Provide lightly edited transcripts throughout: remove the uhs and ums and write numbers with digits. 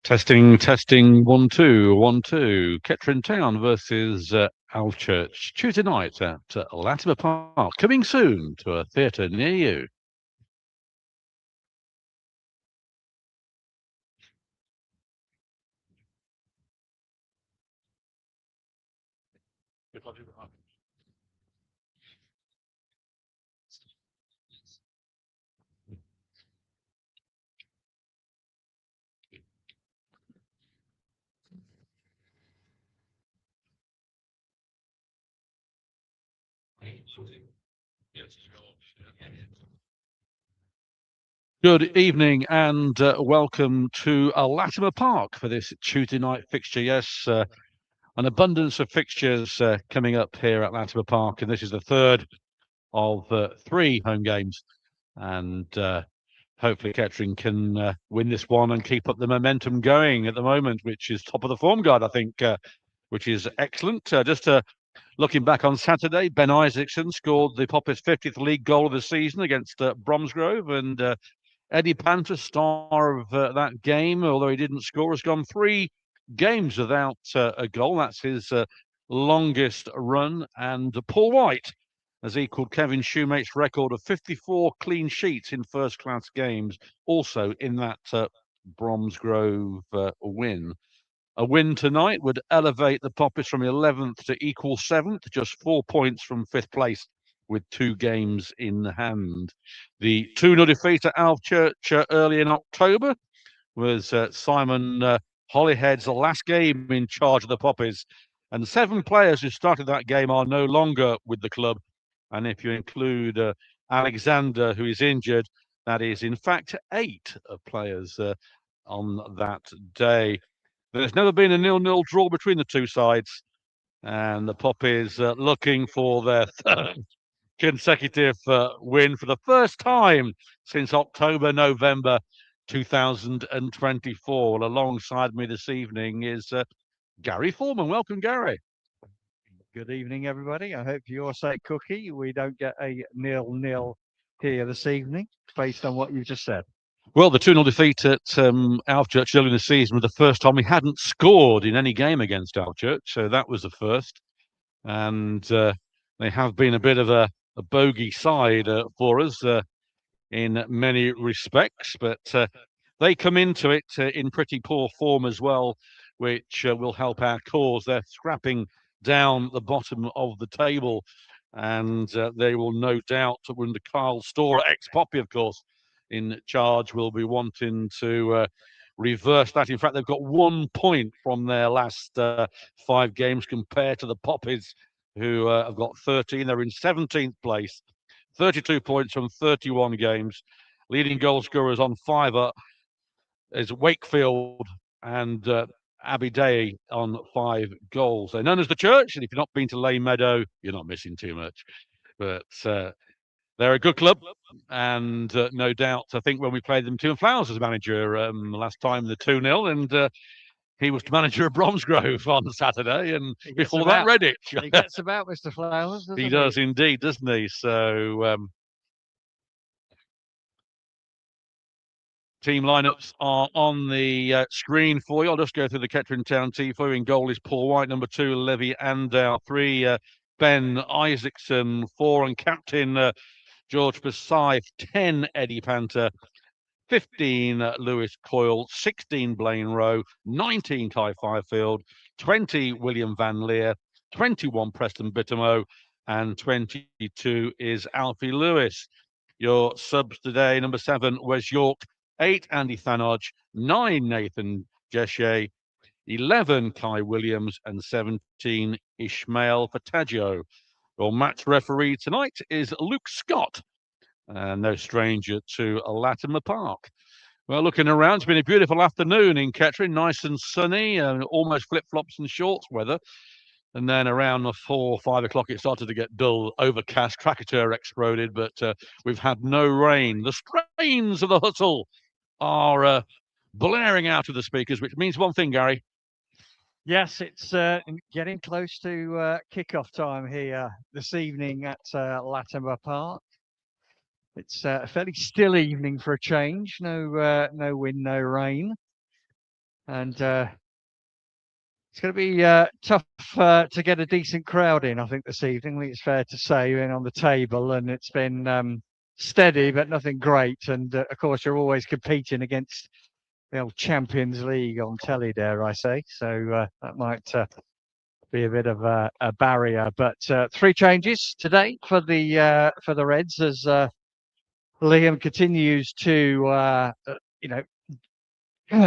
Testing, testing, 1 2, 1 2. Kettering Town versus Alvechurch. Tuesday night at Latimer Park. Coming soon to a theatre near you. Good evening and welcome to Latimer Park for this Tuesday night fixture. Yes, an abundance of fixtures coming up here at Latimer Park, and this is the third of 3 home games. And hopefully Kettering can win this one and keep up the momentum going at the moment, which is top of the form guide, I think, which is excellent. Just looking back on Saturday, Ben Isaacson scored the Poppers' 50th league goal of the season against Bromsgrove, and Eddie Panther, star of that game, although he didn't score, has gone 3 games without a goal. That's his longest run. And Paul White has equalled Kevin Shoemate's record of 54 clean sheets in first-class games, also in that Bromsgrove win. A win tonight would elevate the Poppers from 11th to equal 7th, just 4 points from 5th place with 2 games in hand. The 2-0 defeat at Alvechurch early in October was Simon Holyhead's last game in charge of the Poppies. And 7 players who started that game are no longer with the club. And if you include Alexander, who is injured, that is in fact 8 players on that day. There's never been a 0-0 draw between the 2 sides. And the Poppies looking for their third consecutive win for the first time since October, November 2024. Well, alongside me this evening is Gary Foreman. Welcome, Gary. Good evening, everybody. I hope you're safe, Cookie. We don't get a 0-0 here this evening, based on what you just said. Well, the 2-0 defeat at Alvechurch early in the season was the first time we hadn't scored in any game against Alvechurch, so that was the first. And they have been a bit of a bogey side for us in many respects, but they come into it in pretty poor form as well, which will help our cause. They're scrapping down the bottom of the table, and they will no doubt, under Kyle Storer, ex-Poppy, of course, in charge, will be wanting to reverse that. In fact, they've got 1 point from their last 5 games compared to the Poppies, who have got 13. They're in 17th place, 32 points from 31 games. Leading goal scorers on 5 is Wakefield and Abbey Day on 5 goals. They're known as the Church, and if you've not been to Lane Meadow, you're not missing too much. But they're a good club, and no doubt, I think when we played them, Tim Flowers as manager last time, the 2-0, and he was the manager of Bromsgrove on Saturday, and before that, Redditch. He gets about, Mr. Flowers, doesn't he? He does indeed, doesn't he? So team lineups are on the screen for you. I'll just go through the Kettering Town team for you. In goal is Paul White, number 2, Levy Andow, 3, Ben Isaacson, 4, and captain George Forsyth, 10, Eddie Panther, 15, Lewis Coyle, 16, Blaine Rowe, 19, Kai Firefield, 20, William Van Leer, 21, Preston Bittermo, and 22 is Alfie Lewis. Your subs today, number 7, Wes York, 8, Andy Thanodge, 9, Nathan Jeshe, 11, Kai Williams, and 17, Ishmael Fataggio. Your match referee tonight is Luke Scott, no stranger to Latimer Park. Well, looking around, it's been a beautiful afternoon in Kettering, nice and sunny, almost flip-flops and shorts weather. And then around 4 or 5 o'clock, it started to get dull, overcast, Krakatoa exploded, but we've had no rain. The strains of the hustle are blaring out of the speakers, which means one thing, Gary. Yes, it's getting close to kick-off time here this evening at Latimer Park. It's a fairly still evening for a change. No wind, no rain. and it's going to be tough to get a decent crowd in, I think, this evening. I think it's fair to say, in on the table, and it's been steady, but nothing great. And of course, you're always competing against the old Champions League on telly, dare I say. So that might be a bit of a barrier. But 3 changes today for the Reds as Liam continues to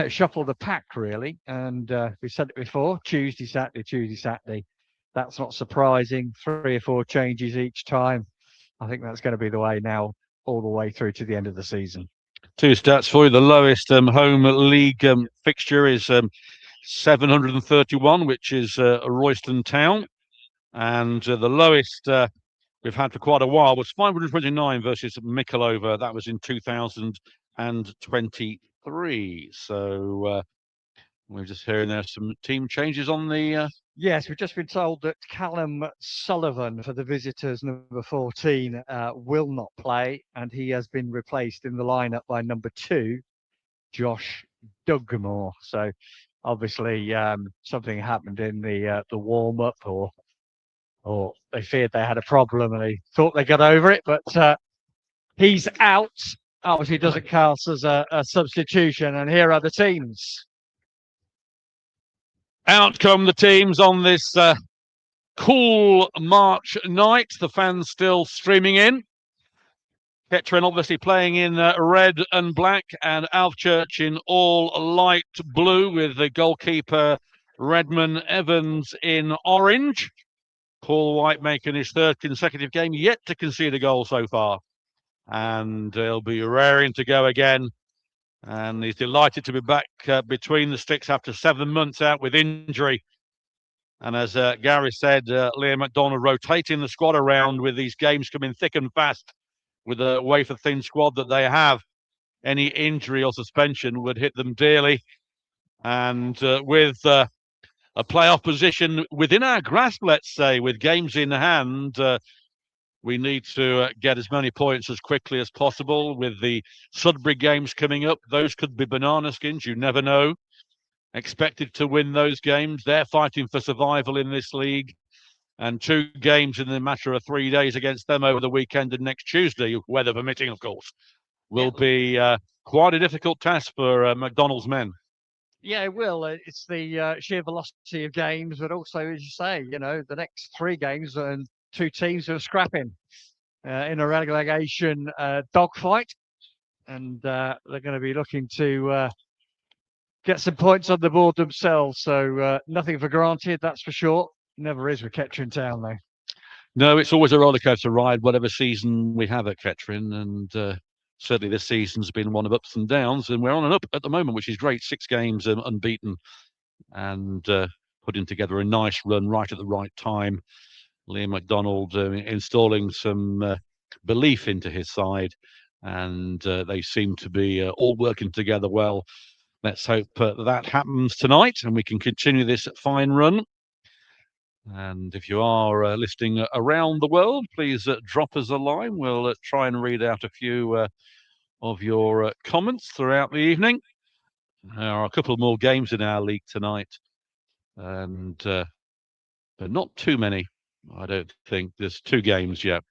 shuffle the pack really. And we said it before: Tuesday, Saturday. That's not surprising. 3 or 4 changes each time. I think that's going to be the way now, all the way through to the end of the season. 2 stats for you. The lowest home league fixture is 731, which is Royston Town. And the lowest we've had for quite a while was 529 versus Mikulova. That was in 2023. So we're just hearing there's some team changes on the... Yes, we've just been told that Callum Sullivan for the visitors, number 14, will not play, and he has been replaced in the lineup by number 2, Josh Dugmore. So obviously something happened in the warm-up, or they feared they had a problem and they thought they got over it, but he's out. Obviously doesn't count as a substitution, and here are the teams. Out come the teams on this cool March night. The fans still streaming in. Kettering obviously playing in red and black, and Alvechurch in all light blue, with the goalkeeper Redmond Evans in orange. Paul White making his 3rd consecutive game, yet to concede a goal so far. And he'll be raring to go again. And he's delighted to be back between the sticks after 7 months out with injury. And as Gary said, Liam McDonald rotating the squad around with these games coming thick and fast with the wafer-thin squad that they have. Any injury or suspension would hit them dearly. And with a playoff position within our grasp, let's say, with games in hand, we need to get as many points as quickly as possible. With the Sudbury games coming up, those could be banana skins. You never know. Expected to win those games. They're fighting for survival in this league. And 2 games in the matter of 3 days against them over the weekend and next Tuesday, weather permitting, of course, will be quite a difficult task for McDonald's men. Yeah, it will. It's the sheer velocity of games, but also, as you say, the next 3 games and 2 teams are scrapping in a relegation dogfight, and they're going to be looking to get some points on the board themselves. So nothing for granted, that's for sure. Never is with Kettering Town, though. No, it's always a rollercoaster ride, whatever season we have at Kettering, and certainly this season's been one of ups and downs, and we're on an up at the moment, which is great. 6 games unbeaten, and putting together a nice run right at the right time. Liam McDonald installing some belief into his side, and they seem to be all working together well. Let's hope that happens tonight and we can continue this fine run. And if you are listening around the world, please drop us a line. We'll try and read out a few of your comments throughout the evening. There are a couple more games in our league tonight, and but not too many, I don't think. There's 2 games yet.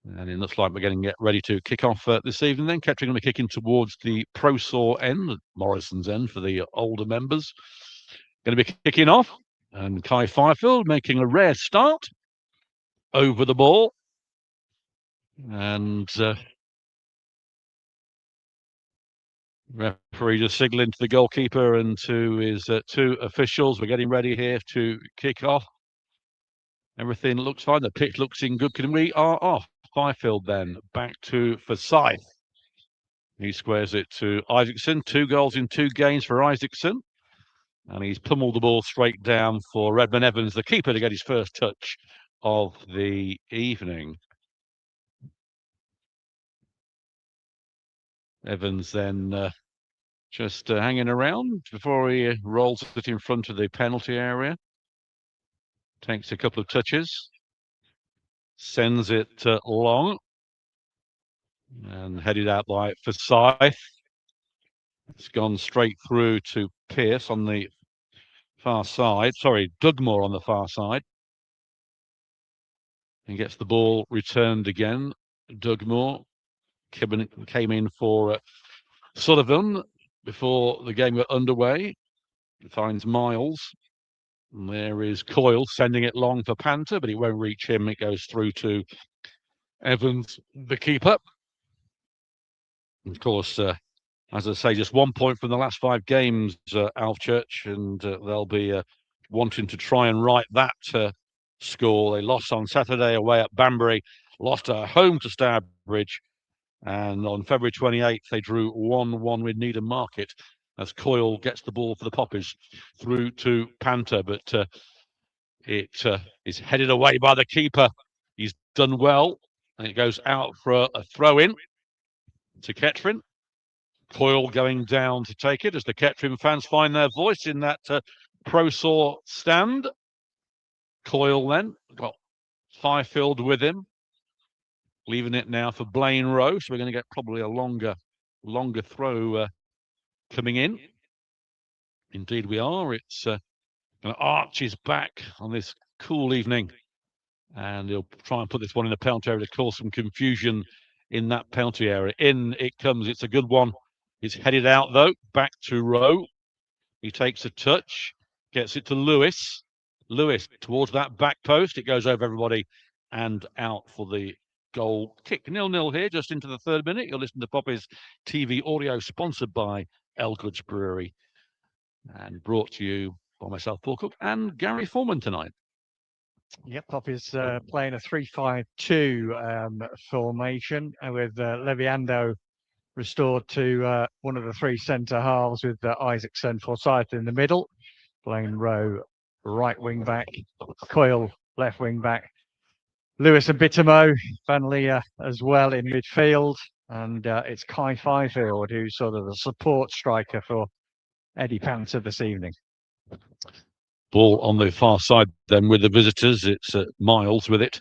And it looks like we're getting ready to kick off this evening then. Kettering going to be kicking towards the Prosaw end, Morrison's end for the older members. Going to be kicking off. And Kai Fifield making a rare start over the ball. And referee just signalling to the goalkeeper and to his 2 officials. We're getting ready here to kick off. Everything looks fine. The pitch looks in good. We are off. Fifield then back to Forsyth. He squares it to Isaacson. 2 goals in 2 games for Isaacson. And he's pummeled the ball straight down for Redmond Evans, the keeper, to get his first touch of the evening. Evans then just hanging around before he rolls it in front of the penalty area. Takes a couple of touches. Sends it long. And headed out by Forsyth. It's gone straight through to Pearce on the far side. Sorry, Dugmore on the far side. And gets the ball returned again. Dugmore came in for Sullivan before the game got underway. Finds Miles. And there is Coyle sending it long for Panther, but it won't reach him. It goes through to Evans, the keeper. And of course, as I say, just 1 point from the last 5 games, Alvechurch, and they'll be wanting to try and right that score. They lost on Saturday away at Banbury, lost at home to Stourbridge, and on February 28th, they drew 1-1 with Needham Market as Coyle gets the ball for the Poppies through to Panther, but it is headed away by the keeper. He's done well, and it goes out for a throw-in to Kettering. Coyle going down to take it as the Kettering fans find their voice in that Prosaw stand. Coyle then got Fifield with him, leaving it now for Blaine Rowe. So we're going to get probably a longer throw coming in. Indeed we are. It's Arch is back on this cool evening, and he'll try and put this one in the penalty area to cause some confusion in that penalty area. In it comes. It's a good one. It's headed out, though, back to Rowe. He takes a touch, gets it to Lewis. Lewis towards that back post. It goes over everybody and out for the goal kick. 0-0 here, just into the 3rd minute. You'll listen to Poppy's TV audio, sponsored by Elgood's Brewery and brought to you by myself, Paul Cook, and Gary Foreman tonight. Yep, Poppy's playing a 3-5-2 formation with Leviando restored to one of the 3 centre halves with Isaacson Forsyth in the middle. Blaine Rowe, right wing back. Coyle, left wing back. Lewis and Bittermo, Van Leer as well in midfield. And it's Kai Fifield who's sort of the support striker for Eddie Panther this evening. Ball on the far side then with the visitors. It's Miles with it.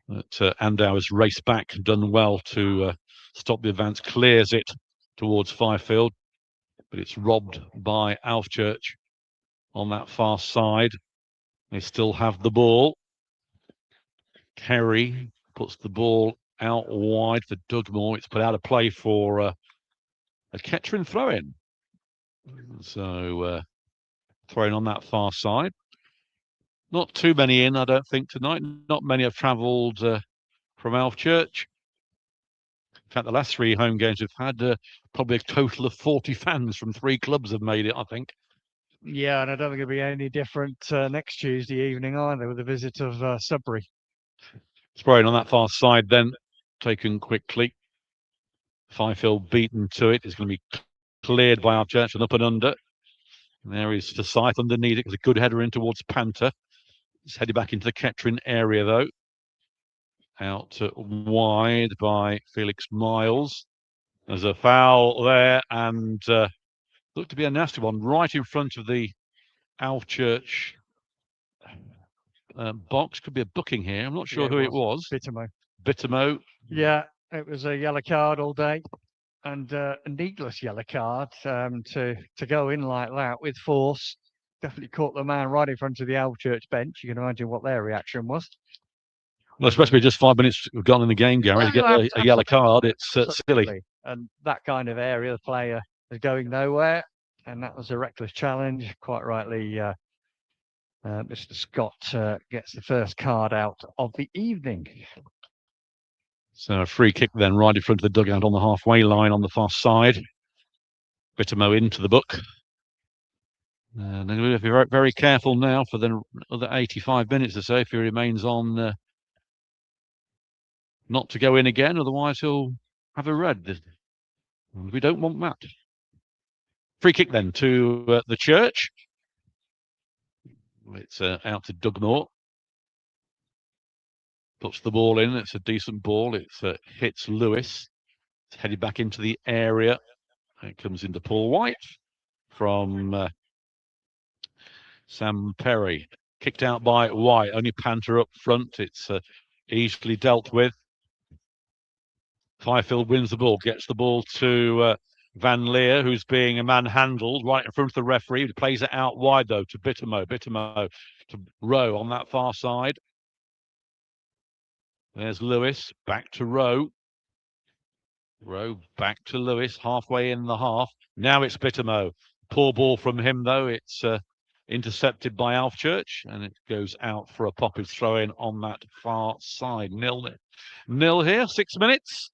But Andau has raced back, done well to stop the advance, clears it towards Fifield, but it's robbed by Alvechurch on that far side. They still have the ball. Kerry puts the ball out wide for Dugmore. It's put out of play for a Kettering throw-in. So thrown on that far side. Not too many in, I don't think, tonight. Not many have travelled from Alvechurch. In fact, the last 3 home games we've had, probably a total of 40 fans from 3 clubs have made it, I think. Yeah, and I don't think it'll be any different next Tuesday evening either, with the visit of Sudbury. Spraying on that far side then, taken quickly. Fifield beaten to it. It's going to be cleared by Alvechurch and up and under. And there is Forsyth underneath it. It's a good header in towards Panther. It's headed back into the Kettering area, though. Out wide by Felix Miles. There's a foul there, and looked to be a nasty one right in front of the Alvechurch box. Could be a booking here. I'm not sure who it was. Bittermo. Yeah, it was a yellow card all day, and a needless yellow card to go in like that with force. Definitely caught the man right in front of the Alvechurch bench. You can imagine what their reaction was. Well, especially just 5 minutes gone in the game, Gary, to get a yellow card. It's silly. And that kind of area, the player is going nowhere, and that was a reckless challenge. Quite rightly, Mr. Scott gets the first card out of the evening. So a free kick then right in front of the dugout on the halfway line on the far side. Bittermo into the book. And they're going to be very, very careful now for the other 85 minutes or so if he remains on not to go in again. Otherwise, he'll have a red. We don't want that. Free kick then to the Church. It's out to Dugmore. Puts the ball in. It's a decent ball. It hits Lewis. It's headed back into the area. It comes into Paul White from Sam Perry. Kicked out by White. Only Panther up front. It's easily dealt with. Fifield wins the ball. Gets the ball to Van Leer, who's being manhandled right in front of the referee. He plays it out wide, though, to Bittermo. Bittermo to Rowe on that far side. There's Lewis, back to Rowe. Rowe back to Lewis, halfway in the half. Now it's Bittermo. Poor ball from him, though. It's intercepted by Alvechurch, and it goes out for a Poppers throw-in on that far side. Nil here, 6 minutes.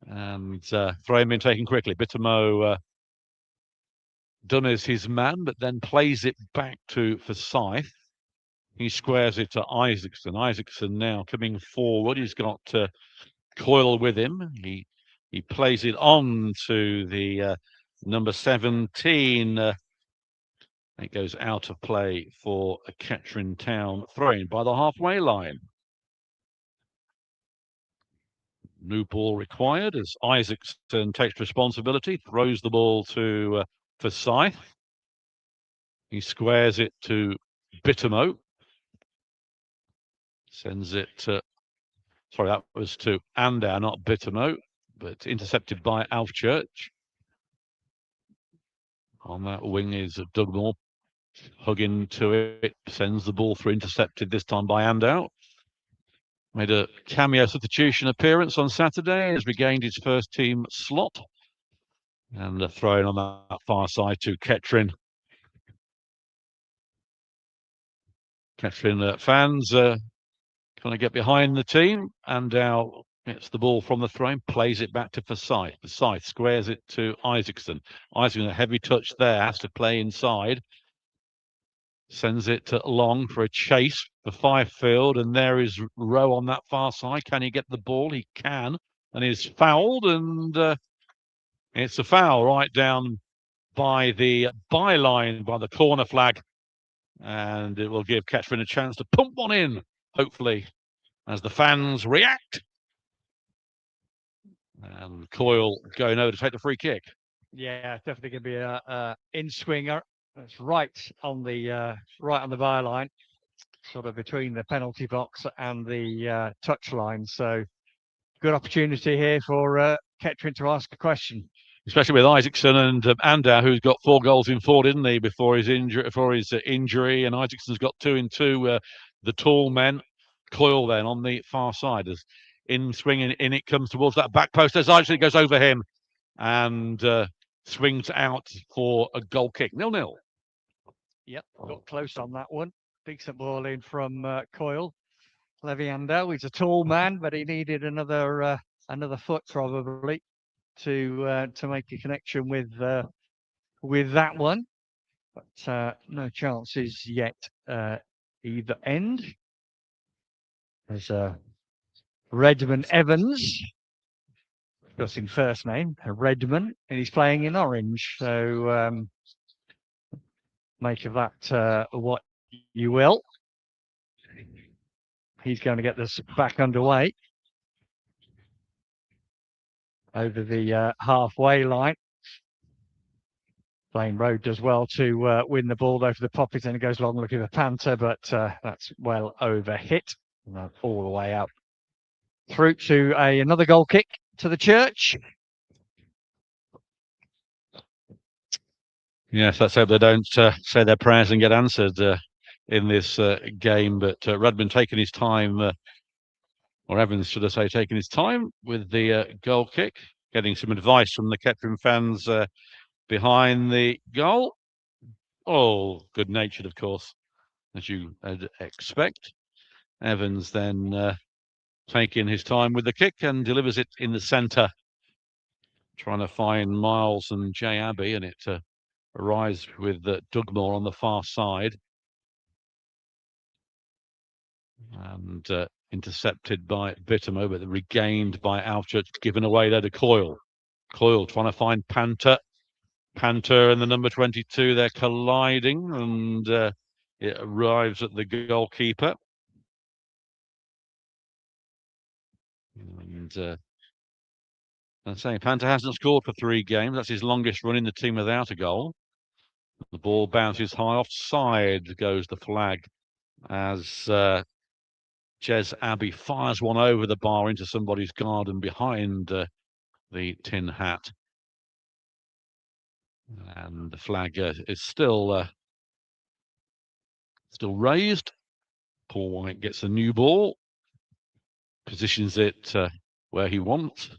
And throw-in being taken quickly. Bittermo done as his man, but then plays it back to Forsyth. He squares it to Isaacson. Isaacson now coming forward. He's got Coyle with him. He plays it on to the number 17. It goes out of play for a Kettering Town throw-in by the halfway line. New ball required as Isaacson takes responsibility, throws the ball to Forsyth. He squares it to Bittermo. Sends it to, sorry, that was to Andau, not Bittermo, but intercepted by Alvechurch. On that wing is Dugmore, hugging to it, sends the ball through, intercepted this time by Andau. Made a cameo substitution appearance on Saturday, has regained his first team slot. And a throw in on that far side to Kettering. Kettering fans kind of get behind the team. Andau gets the ball from the throw-in, plays it back to Forsyth. Forsyth squares it to Isaacson. Isaacson, a heavy touch there, has to play inside. Sends it long for a chase for Fifield, and there is Rowe on that far side. Can he get the ball? He can, and he's fouled, and it's a foul right down by the byline, by the corner flag, and it will give Kettering a chance to pump one in, hopefully, as the fans react. And Coyle going over to take the free kick. Yeah, definitely going to be a in-swinger. That's right on the byline, sort of between the penalty box and the touch line. So good opportunity here for Kettering to ask a question. Especially with Isaacson and Andau, who's got 4 goals in 4, didn't he, before his injury, and Isaacson's got 2 in 2. The tall men. Coyle then on the far side as in swinging in it comes towards that back post as Isaacson goes over him and swings out for a goal kick. 0-0. Yep, got close on that one. Decent ball in from Coyle. Levi Andau, he's a tall man, but he needed another foot probably to make a connection with that one. But no chances yet either end. There's Redmond Evans, just in first name, Redmond, and he's playing in orange. So make of that what you will. He's going to get this back underway over the halfway line. Blaine Road does well to win the ball over the poppet, and it goes long looking for Panther, but that's well over hit all the way out through to another goal kick to the Church. Yes, let's hope they don't say their prayers and get answered in this game. But Redmond taking his time, or Evans, should I say, taking his time with the goal kick, getting some advice from the Kettering fans behind the goal. All good-natured, of course, as you'd expect. Evans then taking his time with the kick and delivers it in the centre, trying to find Miles and Jay Abbey, and it arrives with Dugmore on the far side. And intercepted by Bittermo, but regained by Alvechurch, given away there to Coyle. Coyle trying to find Panther. Panther and the number 22, they're colliding, and it arrives at the goalkeeper. And I'm saying Panther hasn't scored for 3 games. That's his longest run in the team without a goal. The ball bounces high offside, goes the flag, as Jez Abbey fires one over the bar into somebody's garden behind the tin hat. And the flag is still raised. Paul White gets a new ball, positions it where he wants.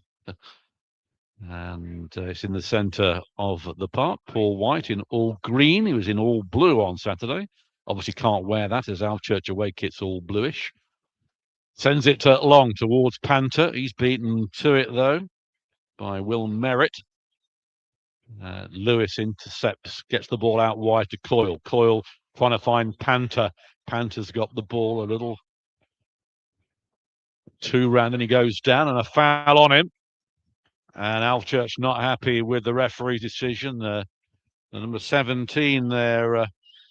And it's in the centre of the park. Paul White in all green. He was in all blue on Saturday. Obviously can't wear that as Alvechurch away kit's all bluish. Sends it long towards Panther. He's beaten to it, though, by Will Merritt. Lewis intercepts, gets the ball out wide to Coyle. Coyle trying to find Panther. Panther's got the ball a little too round, and he goes down, and a foul on him. And Alvechurch not happy with the referee's decision. The number 17 there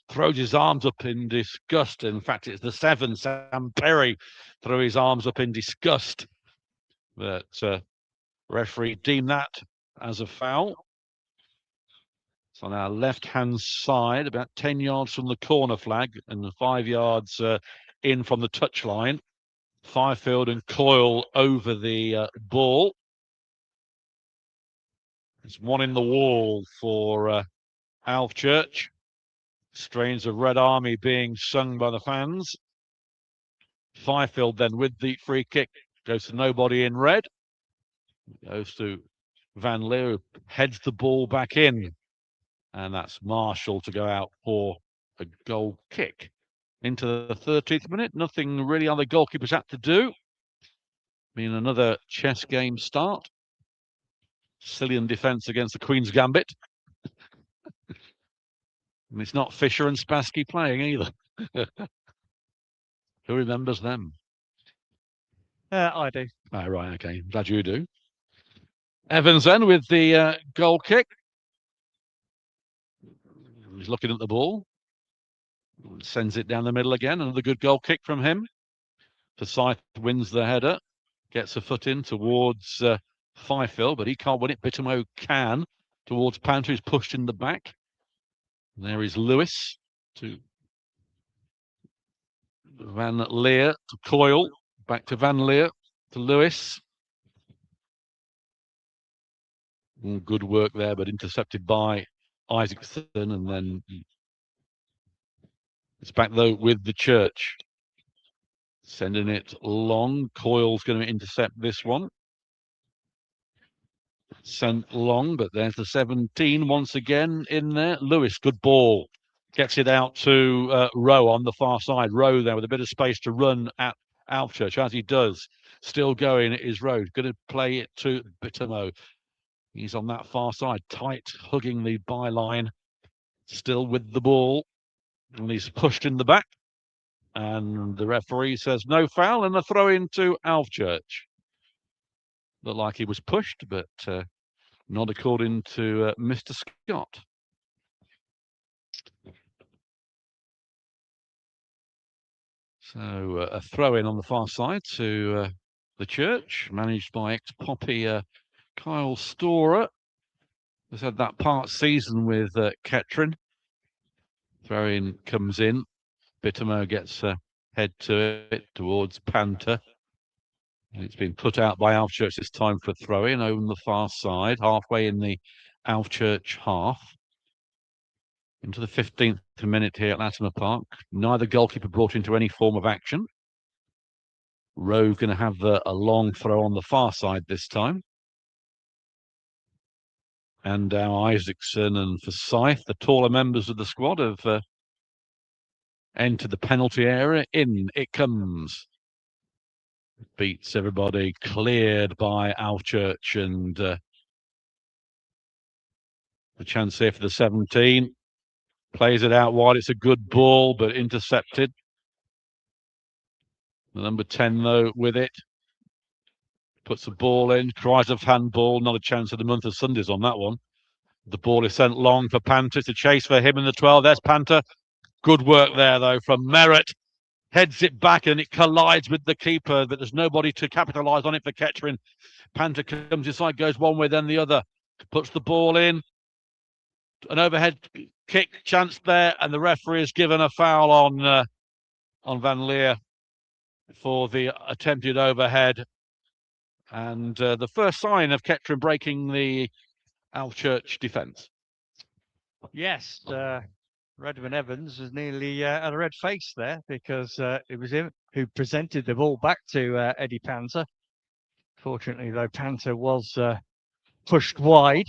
throws his arms up in disgust. In fact, it's the 7, Sam Perry, throw his arms up in disgust. But referee deemed that as a foul. It's on our left-hand side, about 10 yards from the corner flag and 5 yards in from the touchline. Fifield and Coyle over the ball. There's one in the wall for Alvechurch. Strains of Red Army being sung by the fans. Fifield then with the free kick goes to nobody in red. Goes to Van Leer, who heads the ball back in. And that's Marshall to go out for a goal kick. Into the 13th minute, nothing really on the goalkeeper's had to do. Been another chess game start. Cillian defence against the Queen's Gambit. And it's not Fisher and Spassky playing either. Who remembers them? I do. Oh, right, okay. Glad you do. Evans then with the goal kick. He's looking at the ball. Sends it down the middle again. Another good goal kick from him. Forsyth wins the header. Gets a foot in towards Fifield, but he can't win it. Bittermo can. Towards Panther, who's pushed in the back. And there is Lewis to Van Leer to Coyle. Back to Van Leer to Lewis. Good work there, but intercepted by Isaacson. And then it's back, though, with the Church. Sending it long. Coyle's going to intercept this one. Sent long, but there's the 17 once again in there. Lewis, good ball. Gets it out to Rowe on the far side. Rowe there with a bit of space to run at Alvechurch, as he does. Still going is Rowe. Going to play it to Bittermo. He's on that far side, tight, hugging the byline. Still with the ball. And he's pushed in the back. And the referee says no foul and a throw into Alvechurch. Looked like he was pushed, but not according to Mr. Scott. So a throw in on the far side to the Church, managed by ex-Poppy Kyle Storer. Has had that part season with Kettering. Throw in comes in. Bittermo gets head to it towards Panther. And it's been put out by Alvechurch this time for throw-in over the far side, halfway in the Alvechurch half. Into the 15th minute here at Latimer Park. Neither goalkeeper brought into any form of action. Rowe going to have a long throw on the far side this time. And now Isaacson and Forsyth, the taller members of the squad, have entered the penalty area. In it comes. Beats everybody, cleared by Alvechurch, and the chance here for the 17. Plays it out wide. It's a good ball, but intercepted. The number 10, though, with it. Puts the ball in. Cries of handball. Not a chance of the month of Sundays on that one. The ball is sent long for Panther. It's a chase for him in the 12. There's Panther. Good work there, though, from Merritt. Heads it back and it collides with the keeper, but there's nobody to capitalise on it for Kettering. Panther comes inside, goes one way, then the other. Puts the ball in. An overhead kick chance there, and the referee has given a foul on Van Leer for the attempted overhead. And the first sign of Kettering breaking the Alvechurch defence. Yes, Redmond Evans was nearly had a red face there because it was him who presented the ball back to Eddie Panther. Fortunately, though, Panther was pushed wide,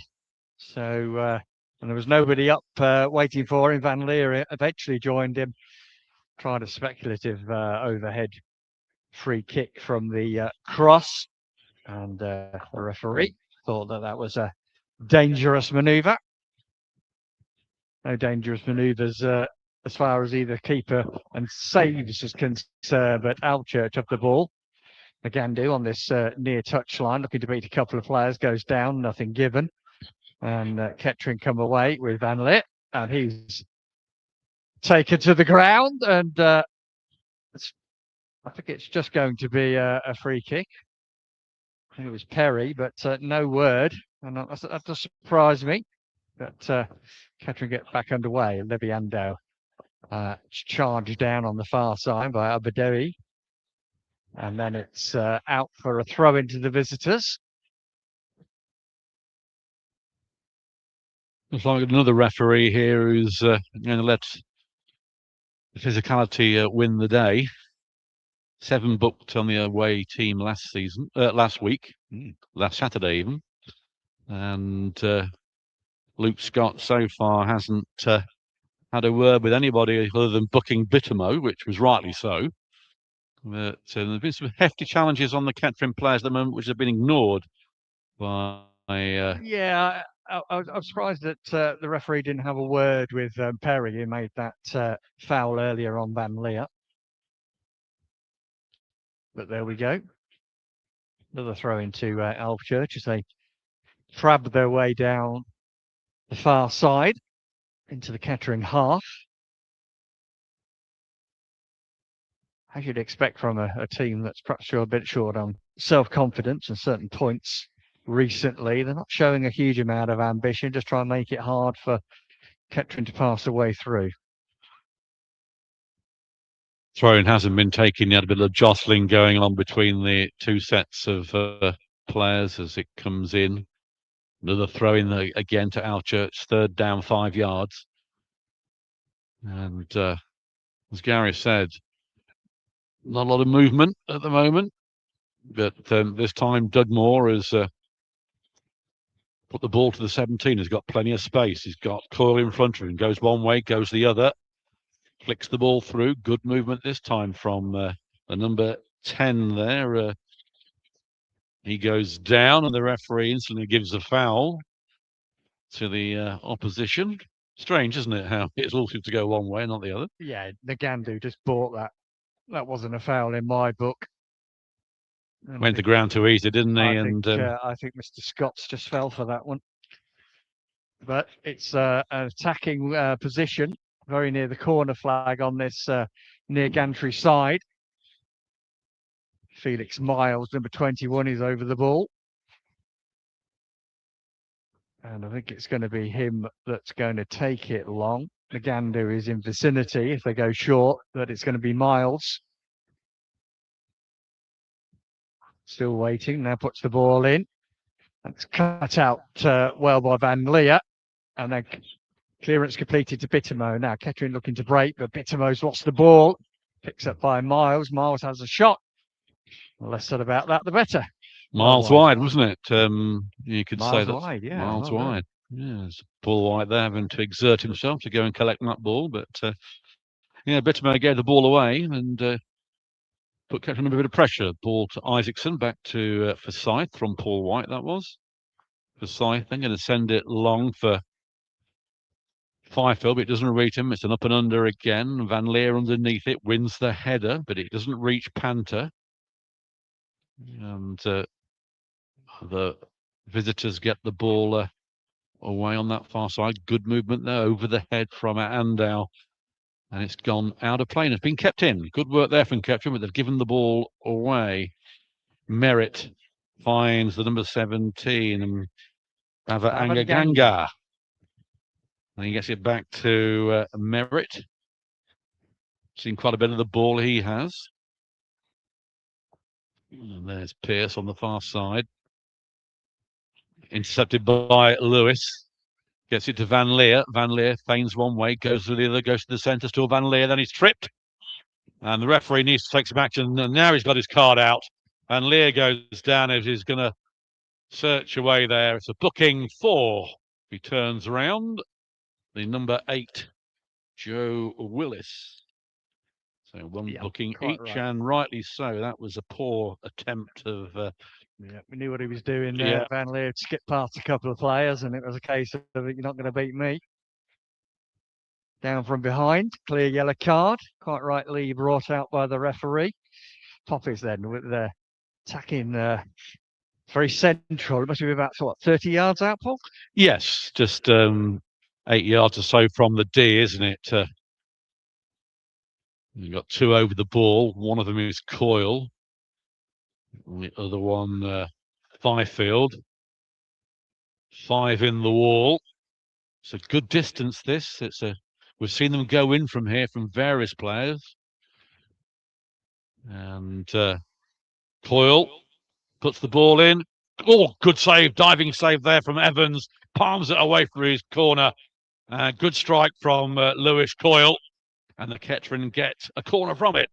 so and there was nobody up waiting for him. Van Leer eventually joined him, tried a speculative overhead free kick from the cross, and the referee thought that was a dangerous manoeuvre. No dangerous manoeuvres as far as either keeper and saves is concerned, but Alvechurch of the ball. Magandu on this near touchline, looking to beat a couple of players, goes down, nothing given. And Kettering come away with Van Leer, and he's taken to the ground. And I think it's just going to be a free kick. I think it was Perry, but no word. And that does surprise me. But Kettering get back underway. Leviando charged down on the far side by Abadewi. And then it's out for a throw into the visitors. Looks like another referee here who's going to let the physicality win the day. 7 booked on the away team last week, last Saturday even. And Luke Scott so far hasn't had a word with anybody other than booking Bittermo, which was rightly so. But there's been some hefty challenges on the Kettering players at the moment, which have been ignored by. Yeah, I'm surprised that the referee didn't have a word with Perry, who made that foul earlier on Van Leer. But there we go. Another throw into Alvechurch as they crab their way down the far side into the Kettering half. As you'd expect from a team that's perhaps a bit short on self-confidence and certain points recently. They're not showing a huge amount of ambition, just trying to make it hard for Kettering to pass the way through. Throwing hasn't been taken yet. A bit of jostling going on between the two sets of players as it comes in. Another throw in again to Alvechurch, 3rd down 5 yards. And as Gary said, not a lot of movement at the moment. But this time, Doug Moore has put the ball to the 17. He's got plenty of space. He's got Coyle in front of him. Goes one way, goes the other. Flicks the ball through. Good movement this time from the number 10 there. He goes down, and the referee instantly gives a foul to the opposition. Strange, isn't it, how it all seems to go one way, not the other? Yeah, Nagandu just bought that. That wasn't a foul in my book. Went the ground too easy, didn't he? I think Mr. Scott's just fell for that one. But it's an attacking position, very near the corner flag on this near gantry side. Felix Miles, number 21, is over the ball. And I think it's going to be him that's going to take it long. Nagandu is in vicinity if they go short, but it's going to be Miles. Still waiting, now puts the ball in. That's cut out well by Van Leer. And then clearance completed to Bittermo. Now Kettering looking to break, but Bittermo's lost the ball. Picks up by Miles. Miles has a shot. The less said about that, the better. Miles wide, wasn't it? You could miles say that. Wide, yeah. Miles wide. Yeah, it's Paul White there having to exert himself to go and collect that ball. But Bittermo gave the ball away and put Kettering under a bit of pressure. Ball to Isaacson, back to Forsyth from Paul White, that was. Forsyth then going to send it long for Fifield, but it doesn't reach him. It's an up and under again. Van Leer underneath it wins the header, but it doesn't reach Panther. And the visitors get the ball away on that far side. Good movement there over the head from Andau. And it's gone out of play and it's been kept in. Good work there from Kettering, but they've given the ball away. Merritt finds the number 17 and Bava Angaganga. And he gets it back to Merritt. Seen quite a bit of the ball he has. And there's Pearce on the far side. Intercepted by Lewis. Gets it to Van Leer. Van Leer feigns one way, goes to the other, goes to the centre, still Van Leer. Then he's tripped. And the referee needs to take some action. And now he's got his card out. Van Leer goes down as he's going to search away there. It's a booking for. He turns around. The number 8, Joe Willis. So one booking each, right. And rightly so. That was a poor attempt of. Yeah, we knew what he was doing there. Yeah. Van Leer skipped past a couple of players, and it was a case of you're not going to beat me. Down from behind, clear yellow card. Quite rightly brought out by the referee. Poppies then with the attacking very central. It must be about 30 yards out, Paul? Yes, just 8 yards or so from the D, isn't it? You've got 2 over the ball. One of them is Coyle. And the other one, Fifield. 5 in the wall. It's a good distance, this. We've seen them go in from here from various players. And Coyle puts the ball in. Oh, good save, diving save there from Evans. Palms it away for his corner. Good strike from Lewis Coyle. And the Kettering get a corner from it.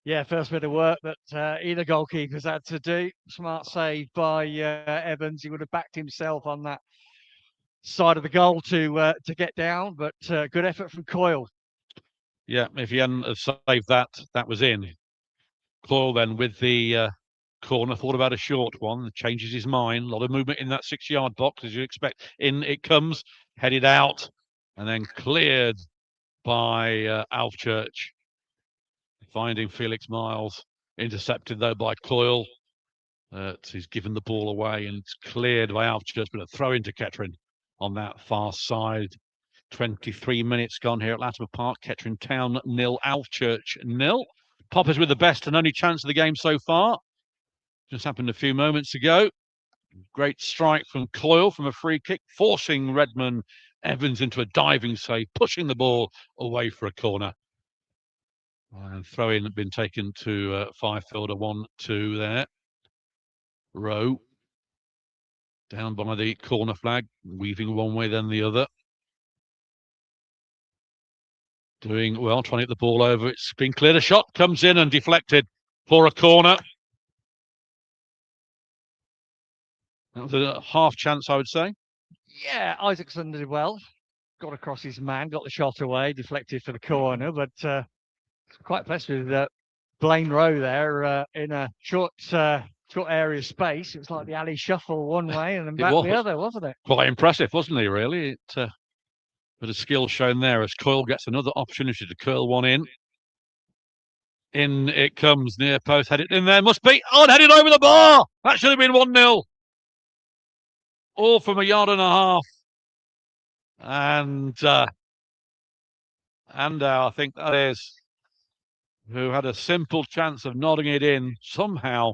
Yeah, first bit of work that either goalkeepers had to do. Smart save by Evans. He would have backed himself on that side of the goal to get down, but good effort from Coyle. Yeah, if he hadn't have saved that, that was in. Coyle then with the corner, thought about a short one, changes his mind. A lot of movement in that 6-yard box, as you expect. In it comes, headed out, and then cleared by Alvechurch. Finding Felix Miles, intercepted though by Coyle. He's given the ball away and it's cleared by Alvechurch, but a throw into Kettering on that far side. 23 minutes gone here at Latimer Park. Kettering Town 0, Alvechurch 0. Poppers with the best and only chance of the game so far. Just happened a few moments ago. Great strike from Coyle from a free kick, forcing Redmond Evans into a diving save, pushing the ball away for a corner. And throw-in had been taken to Fifield, a 1-2 there. Rowe down by the corner flag, weaving one way then the other. Doing well, trying to get the ball over. It's been cleared. A shot comes in and deflected for a corner. That was a half chance, I would say. Yeah, Isaacson did well. Got across his man, got the shot away, deflected for the corner, but quite blessed with Blaine Rowe there in a short area of space. It was like the alley shuffle one way and then back the other, wasn't it? Quite impressive, wasn't he, really? Bit of skill shown there as Coyle gets another opportunity to curl one in. In it comes, near post, headed in there, must be, oh, headed over the bar! That should have been 1-0. All from a yard and a half. And I think that is, who had a simple chance of nodding it in, somehow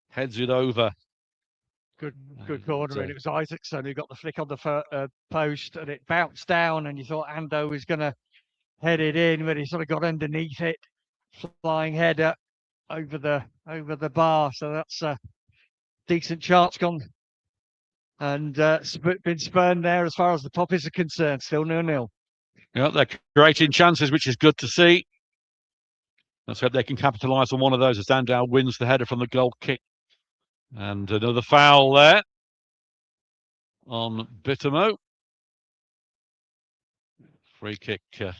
heads it over. Good corner. It was Isaacson who got the flick on the post, and it bounced down, and you thought Ando was going to head it in, but he sort of got underneath it, flying header over the bar. So that's a decent chance gone, and been spurned there as far as the Poppies are concerned. Still 0-0. Yeah, they're creating chances, which is good to see. Let's hope they can capitalise on one of those as Ando wins the header from the goal kick. And another foul there on Bittermo. Free kick to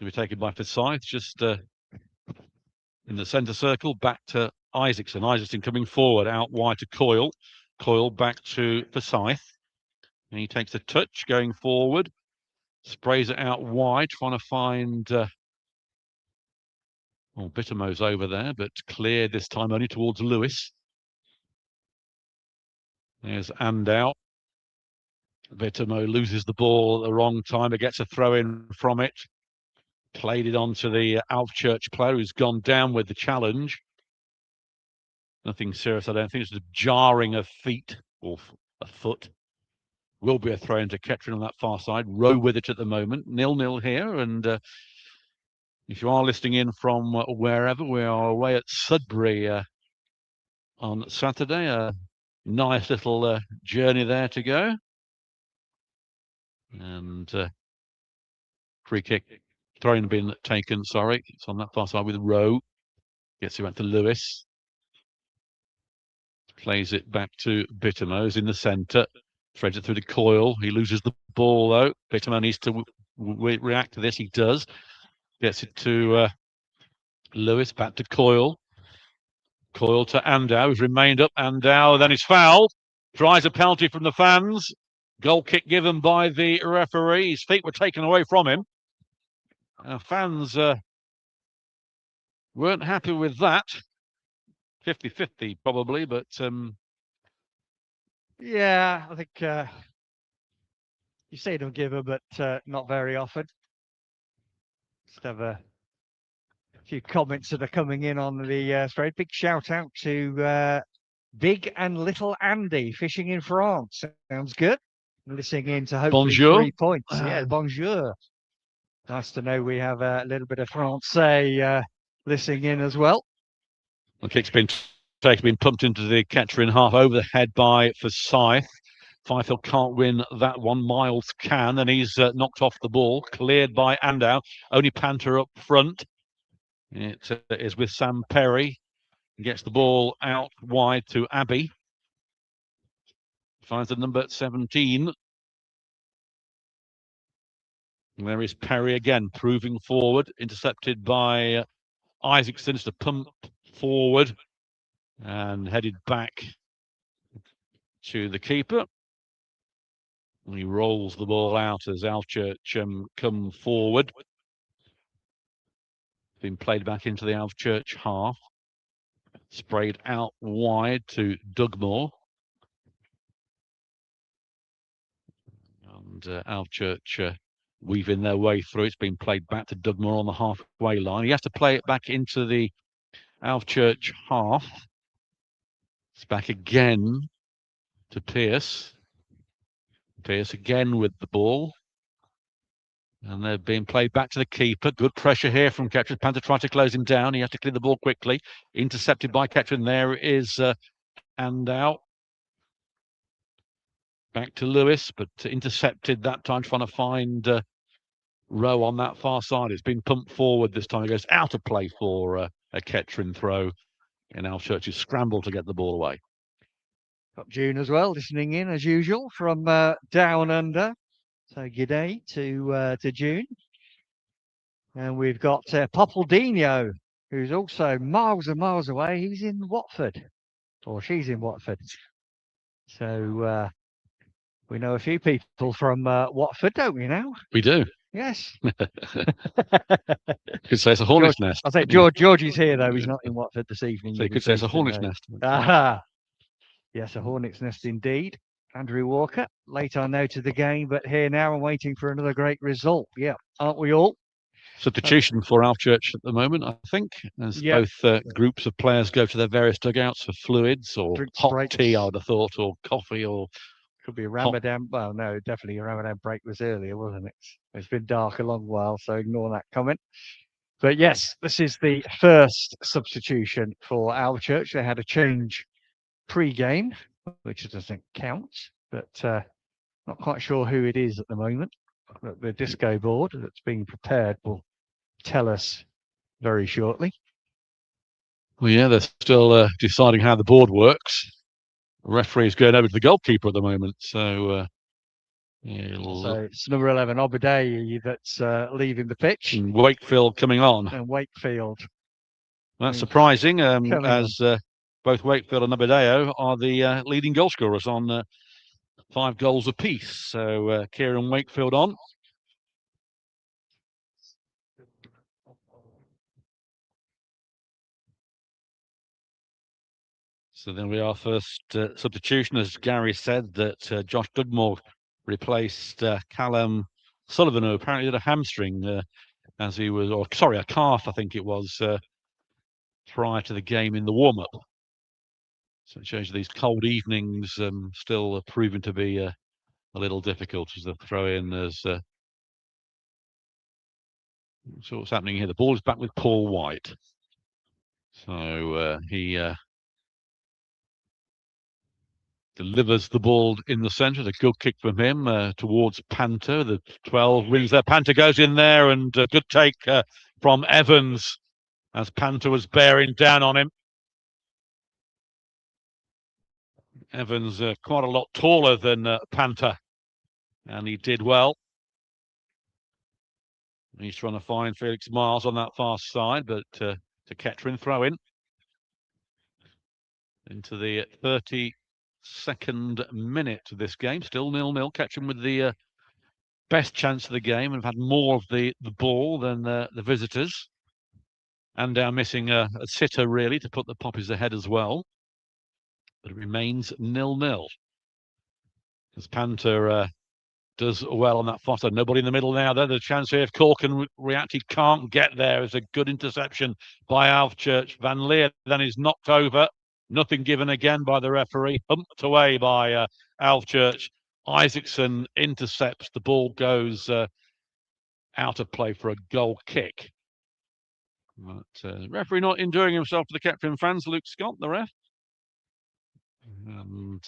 be taken by Forsyth, just in the centre circle, back to Isaacson. Isaacson coming forward, out wide to Coyle. Coyle back to Forsyth. And he takes a touch going forward, sprays it out wide, trying to find... Bittermo's over there, but cleared this time only towards Lewis. There's Andau. Bittermo loses the ball at the wrong time. It gets a throw in from it. Played it on to the Alvechurch player who's gone down with the challenge. Nothing serious, I don't think. It's a jarring of feet or a foot. Will be a throw into Kettering on that far side. Rowe with it at the moment. 0-0 here. And if you are listening in from wherever, we are away at Sudbury on Saturday. Nice little journey there to go. And free kick thrown been taken. Sorry, it's on that far side with Rowe. Gets it back to Lewis. Plays it back to Bittermo, who's in the centre. Threads it through to Coyle. He loses the ball though. Bittermo needs to react to this. He does. Gets it to Lewis, back to Coyle. Coyle to Andau, who's remained up. Andau then is fouled. Tries a penalty from the fans. Goal kick given by the referee. His feet were taken away from him. Fans weren't happy with that. 50-50 probably, but yeah, I think you see them give her, but not very often. Just have a few comments that are coming in on the thread. Big shout out to Big and Little Andy fishing in France. Sounds good. Listening in to hopefully bonjour. 3 points. Yeah, bonjour. Nice to know we have a little bit of Francais listening in as well. The kick's been pumped into the Kettering half over the head by Forsyth. Fifield can't win that one. Miles can, and he's knocked off the ball. Cleared by Andau. Only Panther up front. It is with Sam Perry. He gets the ball out wide to Abbey. Finds the number 17. And there is Perry again, proving forward. Intercepted by Isaacson. It's a pump forward and headed back to the keeper. And he rolls the ball out as Alvechurch come forward. Been played back into the Alvechurch half. Sprayed out wide to Dugmore. And Alvechurch weaving their way through. It's been played back to Dugmore on the halfway line. He has to play it back into the Alvechurch half. It's back again to Pearce. Pearce again with the ball. And they're being played back to the keeper. Good pressure here from Kettering. Panther tried to close him down. He had to clear the ball quickly. Intercepted by Kettering. There is Andau. Back to Lewis, but intercepted that time, trying to find Rowe on that far side. It's been pumped forward this time. It goes out of play for a Kettering throw. And Alvechurch's scramble to get the ball away. Got June as well, listening in as usual from down under. So g'day to June. And we've got Popaldino, who's also miles and miles away. He's in Watford, or she's in Watford. So we know a few people from Watford, don't we now? We do. Yes. Could say it's a hornet's nest. I think Georgie's here, though. He's not in Watford this evening. So you could say it's a hornet's nest. Yes, a hornet's nest indeed. Andrew Walker, late I know to the game, but here now and waiting for another great result. Yeah, aren't we all? Substitution for Alvechurch at the moment, I think, as both groups of players go to their various dugouts for fluids or drinks, hot breaks. Tea, I would have thought, or coffee, or could be a Ramadan. Well, no, definitely a Ramadan break was earlier, wasn't it? It's been dark a long while, so ignore that comment. But yes, this is the first substitution for Alvechurch. They had a change pre-game, which doesn't count, but not quite sure who it is at the moment. But the disco board that's being prepared will tell us very shortly. Well, yeah, they're still deciding how the board works. The referee's going over to the goalkeeper at the moment, so so it's number 11, Obadiah, that's leaving the pitch. And Wakefield coming on. And Wakefield. That's surprising, as both Wakefield and Obadiah are the leading goal scorers on 5 goals apiece. So Kieran Wakefield on. So then we are first substitution, as Gary said, that Josh Dugmore replaced Callum Sullivan, who apparently had a hamstring as he was, or sorry, a calf, I think it was, prior to the game in the warm-up. So it shows you these cold evenings still proving to be a little difficult as they throw in as so what's happening here. The ball is back with Paul White. So he delivers the ball in the centre. A good kick from him towards Panther. The 12 wins there. Panther goes in there, and a good take from Evans as Panther was bearing down on him. Evans quite a lot taller than Panther, and he did well. He's trying to find Felix Miles on that far side, but to Kettering, throw in into the 32nd minute of this game. Still 0-0. Kettering with the best chance of the game and have had more of the ball than the visitors. And now missing a sitter, really, to put the Poppies ahead as well. But it remains 0-0. As Panther does well on that foster. Nobody in the middle now. There's a chance here if Cork can react. He can't get there. It's a good interception by Alvechurch. Van Leer then is knocked over. Nothing given again by the referee. Humped away by Alvechurch. Isaacson intercepts. The ball goes out of play for a goal kick. But referee not enjoying himself for the Kettering fans. Luke Scott, the ref. And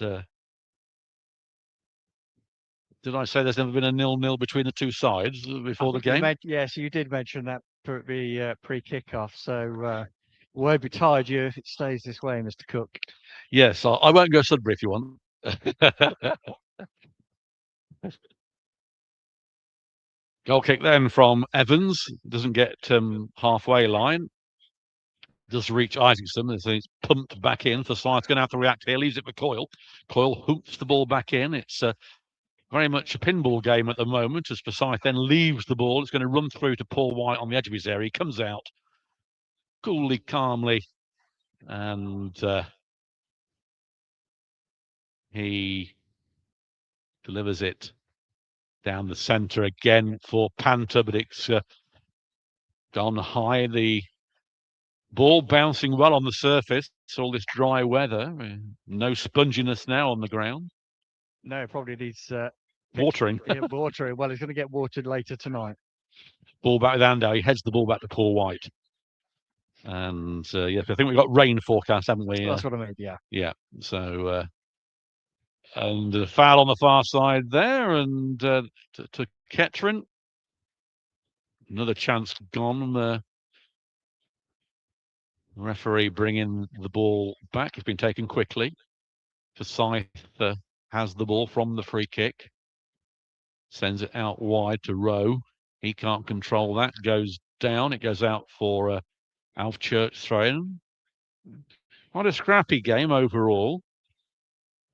did I say there's never been a 0-0 between the two sides before the game? Yes, you did mention that for the pre-kickoff. So won't be tired you if it stays this way, Mr. Cook. Yes, I won't go Sudbury if you want. Goal kick then from Evans. Doesn't get halfway line. Does reach Isaacson as he's pumped back in. Forsyth's going to have to react here. Leaves it for Coyle. Coyle hoops the ball back in. It's very much a pinball game at the moment as Forsyth then leaves the ball. It's going to run through to Paul White on the edge of his area. He comes out coolly, calmly, and he delivers it down the centre again for Panther, but it's gone high. The ball bouncing well on the surface. All this dry weather. No sponginess now on the ground. No, probably needs watering. Watering. Well, he's going to get watered later tonight. Ball back with Andau. He heads the ball back to Paul White. And yes, I think we've got rain forecast, haven't we? That's what I mean, yeah. Yeah. So, and the foul on the far side there, and to Kettering. Another chance gone. The referee bringing the ball back. It's been taken quickly. Forsyth has the ball from the free kick. Sends it out wide to Rowe. He can't control that. Goes down. It goes out for Alvechurch throw-in. Quite a scrappy game overall.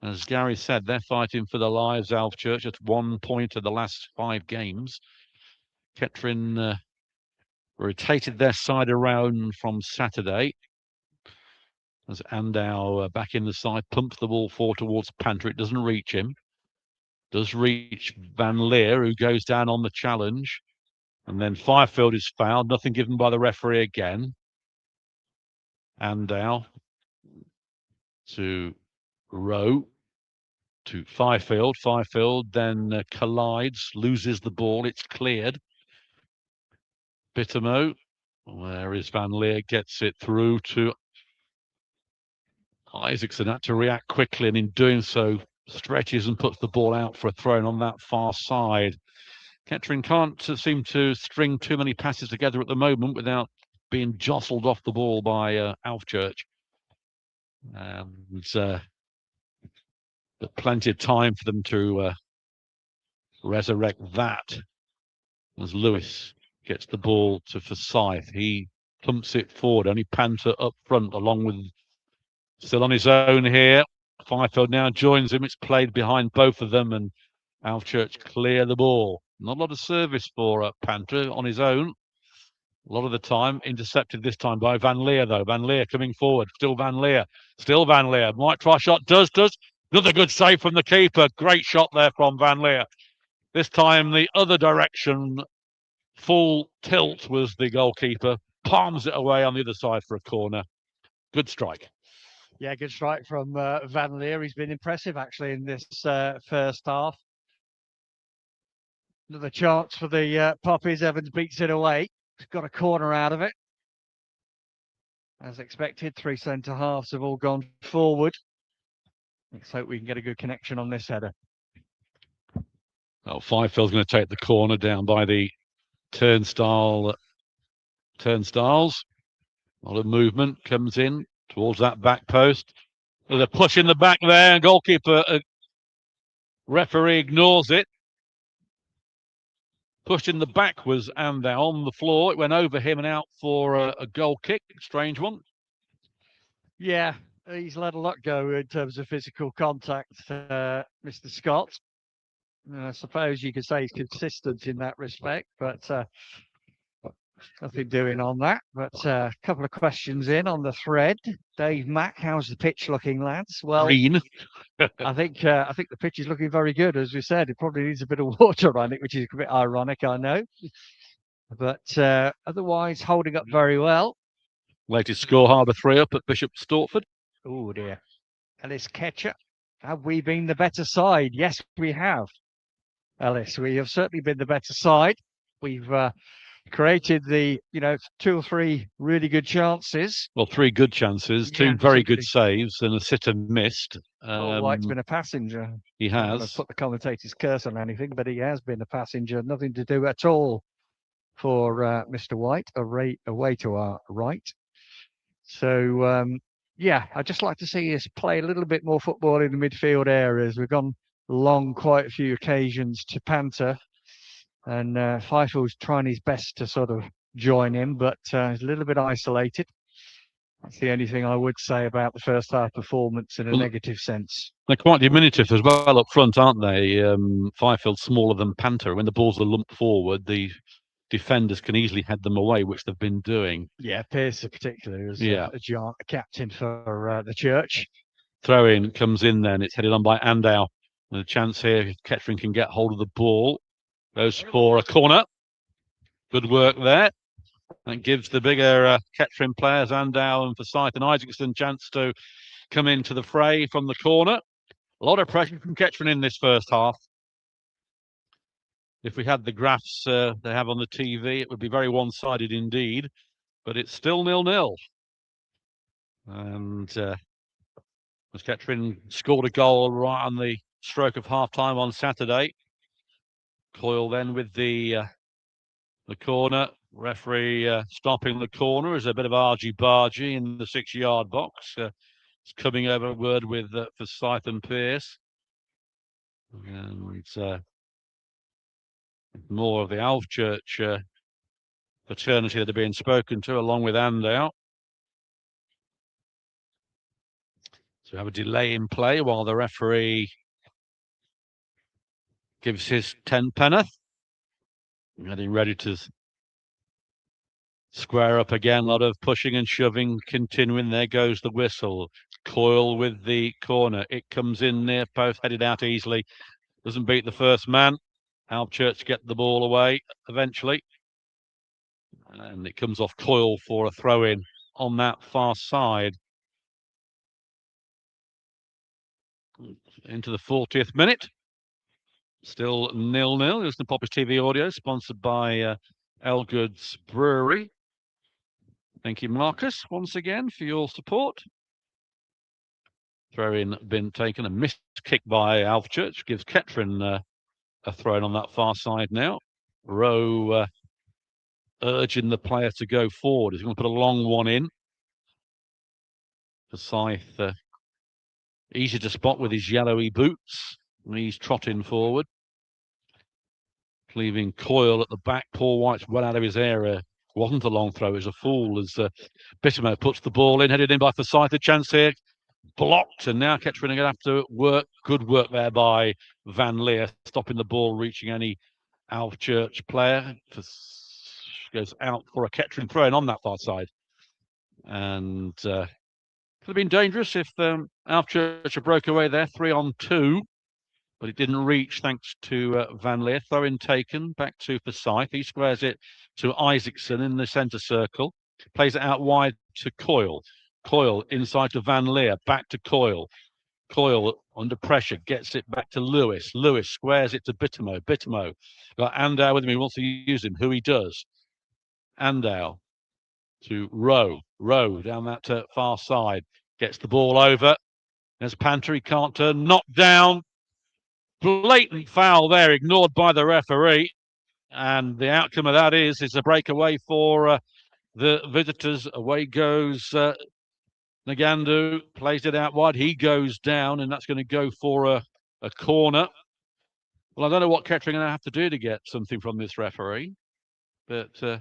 As Gary said, they're fighting for their lives, Alvechurch, at 1 point of the last 5 games. Kettering rotated their side around from Saturday. As Andau back in the side, pumps the ball forward towards Panther. It doesn't reach him. Does reach Van Leer, who goes down on the challenge. And then Fifield is fouled. Nothing given by the referee again. Andau to Rowe to Fifield. Fifield then collides, loses the ball. It's cleared. Bittermo, where is Van Leer? Gets it through to Isaacson. Had to react quickly, and in doing so, stretches and puts the ball out for a throw-in on that far side. Kettering can't seem to string too many passes together at the moment without being jostled off the ball by Alvechurch. And but plenty of time for them to resurrect that. As Lewis gets the ball to Forsyth, he pumps it forward. Only Panther up front, along with still on his own here. Fifield now joins him. It's played behind both of them, and Alvechurch clear the ball. Not a lot of service for Panther on his own. A lot of the time, intercepted this time by Van Leer, though. Van Leer coming forward. Still Van Leer. Still Van Leer. Might try shot. Does. Another good save from the keeper. Great shot there from Van Leer. This time the other direction. Full tilt was the goalkeeper. Palms it away on the other side for a corner. Good strike. Yeah, good strike from Van Leer. He's been impressive, actually, in this first half. Another chance for the Poppies. Evans beats it away. He's got a corner out of it. As expected, 3 centre-halves have all gone forward. Let's hope we can get a good connection on this header. Well, Fifield's going to take the corner down by the turnstiles. A lot of movement comes in towards that back post. There's a push in the back there, and goalkeeper referee ignores it. Pushed in the back was Anda on the floor. It went over him and out for a goal kick. Strange one. Yeah, he's let a lot go in terms of physical contact, Mr. Scott. I suppose you could say he's consistent in that respect, but nothing doing on that. But a couple of questions in on the thread. Dave Mack, how's the pitch looking, lads? Well, Green. I think the pitch is looking very good. As we said, it probably needs a bit of water on it, which is a bit ironic, I know. But otherwise, holding up very well. Latest score, Harbour 3 up at Bishop Stortford. Oh dear. Ellis Ketcher, have we been the better side? Yes, we have. Ellis, we have certainly been the better side. We've created the, 2 or 3 really good chances. Well, 3 good chances, 2 very good saves, and a sitter missed. White's been a passenger. He has. Put the commentator's curse on anything, but he has been a passenger. Nothing to do at all for Mr. White, away to our right. So, I'd just like to see us play a little bit more football in the midfield areas. We've gone long quite a few occasions to Panther, and Fifield's trying his best to sort of join in, but he's a little bit isolated. That's the only thing I would say about the first half performance in a negative sense. They're quite diminutive as well up front, aren't they? Fifield's smaller than Panther. When the balls are lumped forward, the defenders can easily head them away, which they've been doing. Yeah, Pearce particularly is a captain for the church. Throw in comes in then. It's headed on by Andow. And a chance here if Kettering can get hold of the ball. Goes for a corner. Good work there. That gives the bigger Kettering players, Andow and Forsyth and Isaacson, chance to come into the fray from the corner. A lot of pressure from Kettering in this first half. If we had the graphs they have on the TV, it would be very one-sided indeed. But it's still 0-0. And as Kettering scored a goal right on the stroke of half-time on Saturday. Coyle then with the corner. Referee stopping the corner as a bit of argy-bargy in the 6-yard box. It's coming over a word with Forsyth and Pearce. And more of the Alvechurch fraternity that are being spoken to, along with Andow. So we have a delay in play while the referee gives his 10 penneth. Getting ready to square up again. A lot of pushing and shoving continuing. There goes the whistle. Coyle with the corner. It comes in near post, headed out easily. Doesn't beat the first man. Alvechurch get the ball away eventually. And it comes off Coyle for a throw-in on that far side. Into the 40th minute. Still 0-0. Here's the Poppers TV audio, sponsored by Elgood's Brewery. Thank you, Marcus, once again for your support. Throw-in been taken. A missed kick by Alvechurch gives Kettering a throw-in on that far side now. Rowe urging the player to go forward. He's going to put a long one in. Forsyth easy to spot with his yellowy boots. He's trotting forward. Leaving Coyle at the back. Paul White's well out of his area. Wasn't a long throw. It was a fool as Bittermo puts the ball in. Headed in by Forsyth. A chance here. Blocked. And now Kettering are going to have to work. Good work there by Van Leer. Stopping the ball reaching any Alvechurch player. Goes out for a Kettering throw-in on that far side. And could have been dangerous if Alvechurch broke away there, 3-on-2, but it didn't reach thanks to Van Leer. Throw-in taken back to Forsyth. He squares it to Isaacson in the centre circle. Plays it out wide to Coyle. Coyle inside to Van Leer. Back to Coyle. Coyle under pressure gets it back to Lewis. Lewis squares it to Bittermo. Bittermo got Andow with him. He wants to use him. Who he does. Andow to Rowe. Rowe down that far side. Gets the ball over. There's Panther, he can't turn, knocked down. Blatant foul there, ignored by the referee. And the outcome of that is a breakaway for the visitors. Away goes Nagandu, plays it out wide. He goes down, and that's going to go for a corner. Well, I don't know what Kettering are going to have to do to get something from this referee, but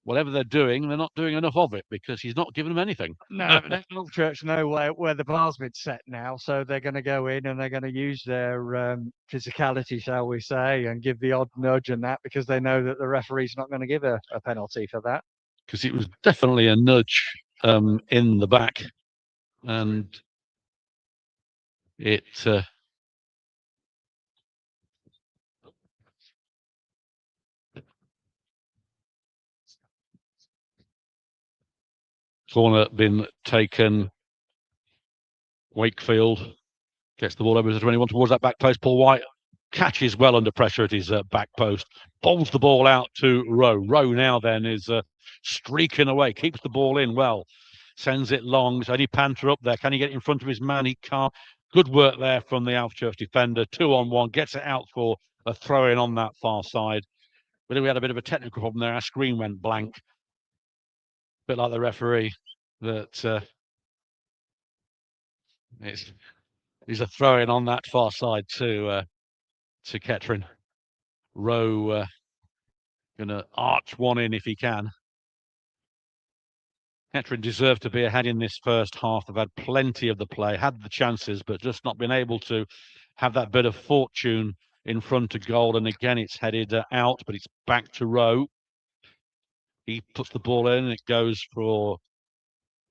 whatever they're doing, they're not doing enough of it because he's not giving them anything. No, but Alvechurch know where the bar's been set now, so they're going to go in and they're going to use their physicality, shall we say, and give the odd nudge and that because they know that the referee's not going to give a penalty for that. Because it was definitely a nudge in the back, and it corner been taken. Wakefield gets the ball over to 21 towards that back post. Paul White catches well under pressure at his back post, bowls the ball out to Rowe. Rowe now then is streaking away, keeps the ball in well, sends it long. It's only Panther up there. Can he get in front of his man? He can't. Good work there from the Alvechurch defender. 2-on-1, gets it out for a throw in on that far side. But we had a bit of a technical problem there. Our screen went blank. A bit like the referee. That he's a throw in on that far side to Kettering. Rowe going to arch one in if he can. Kettering deserved to be ahead in this first half. They've had plenty of the play, had the chances, but just not been able to have that bit of fortune in front of goal. And again, it's headed out, but it's back to Rowe. He puts the ball in, and it goes for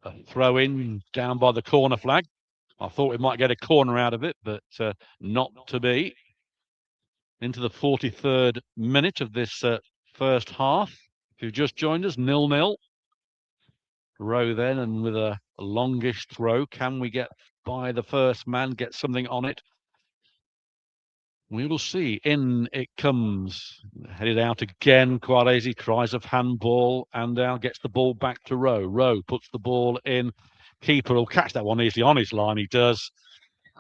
a throw in down by the corner flag. I thought we might get a corner out of it, but not to be. Into the 43rd minute of this first half. If you've just joined us, 0-0. Rowe then, and with a longish throw, can we get by the first man, get something on it? We will see. In it comes, headed out again, quite easy, tries of handball, and now gets the ball back to Rowe. Rowe puts the ball in. Keeper will catch that one easily on his line, he does.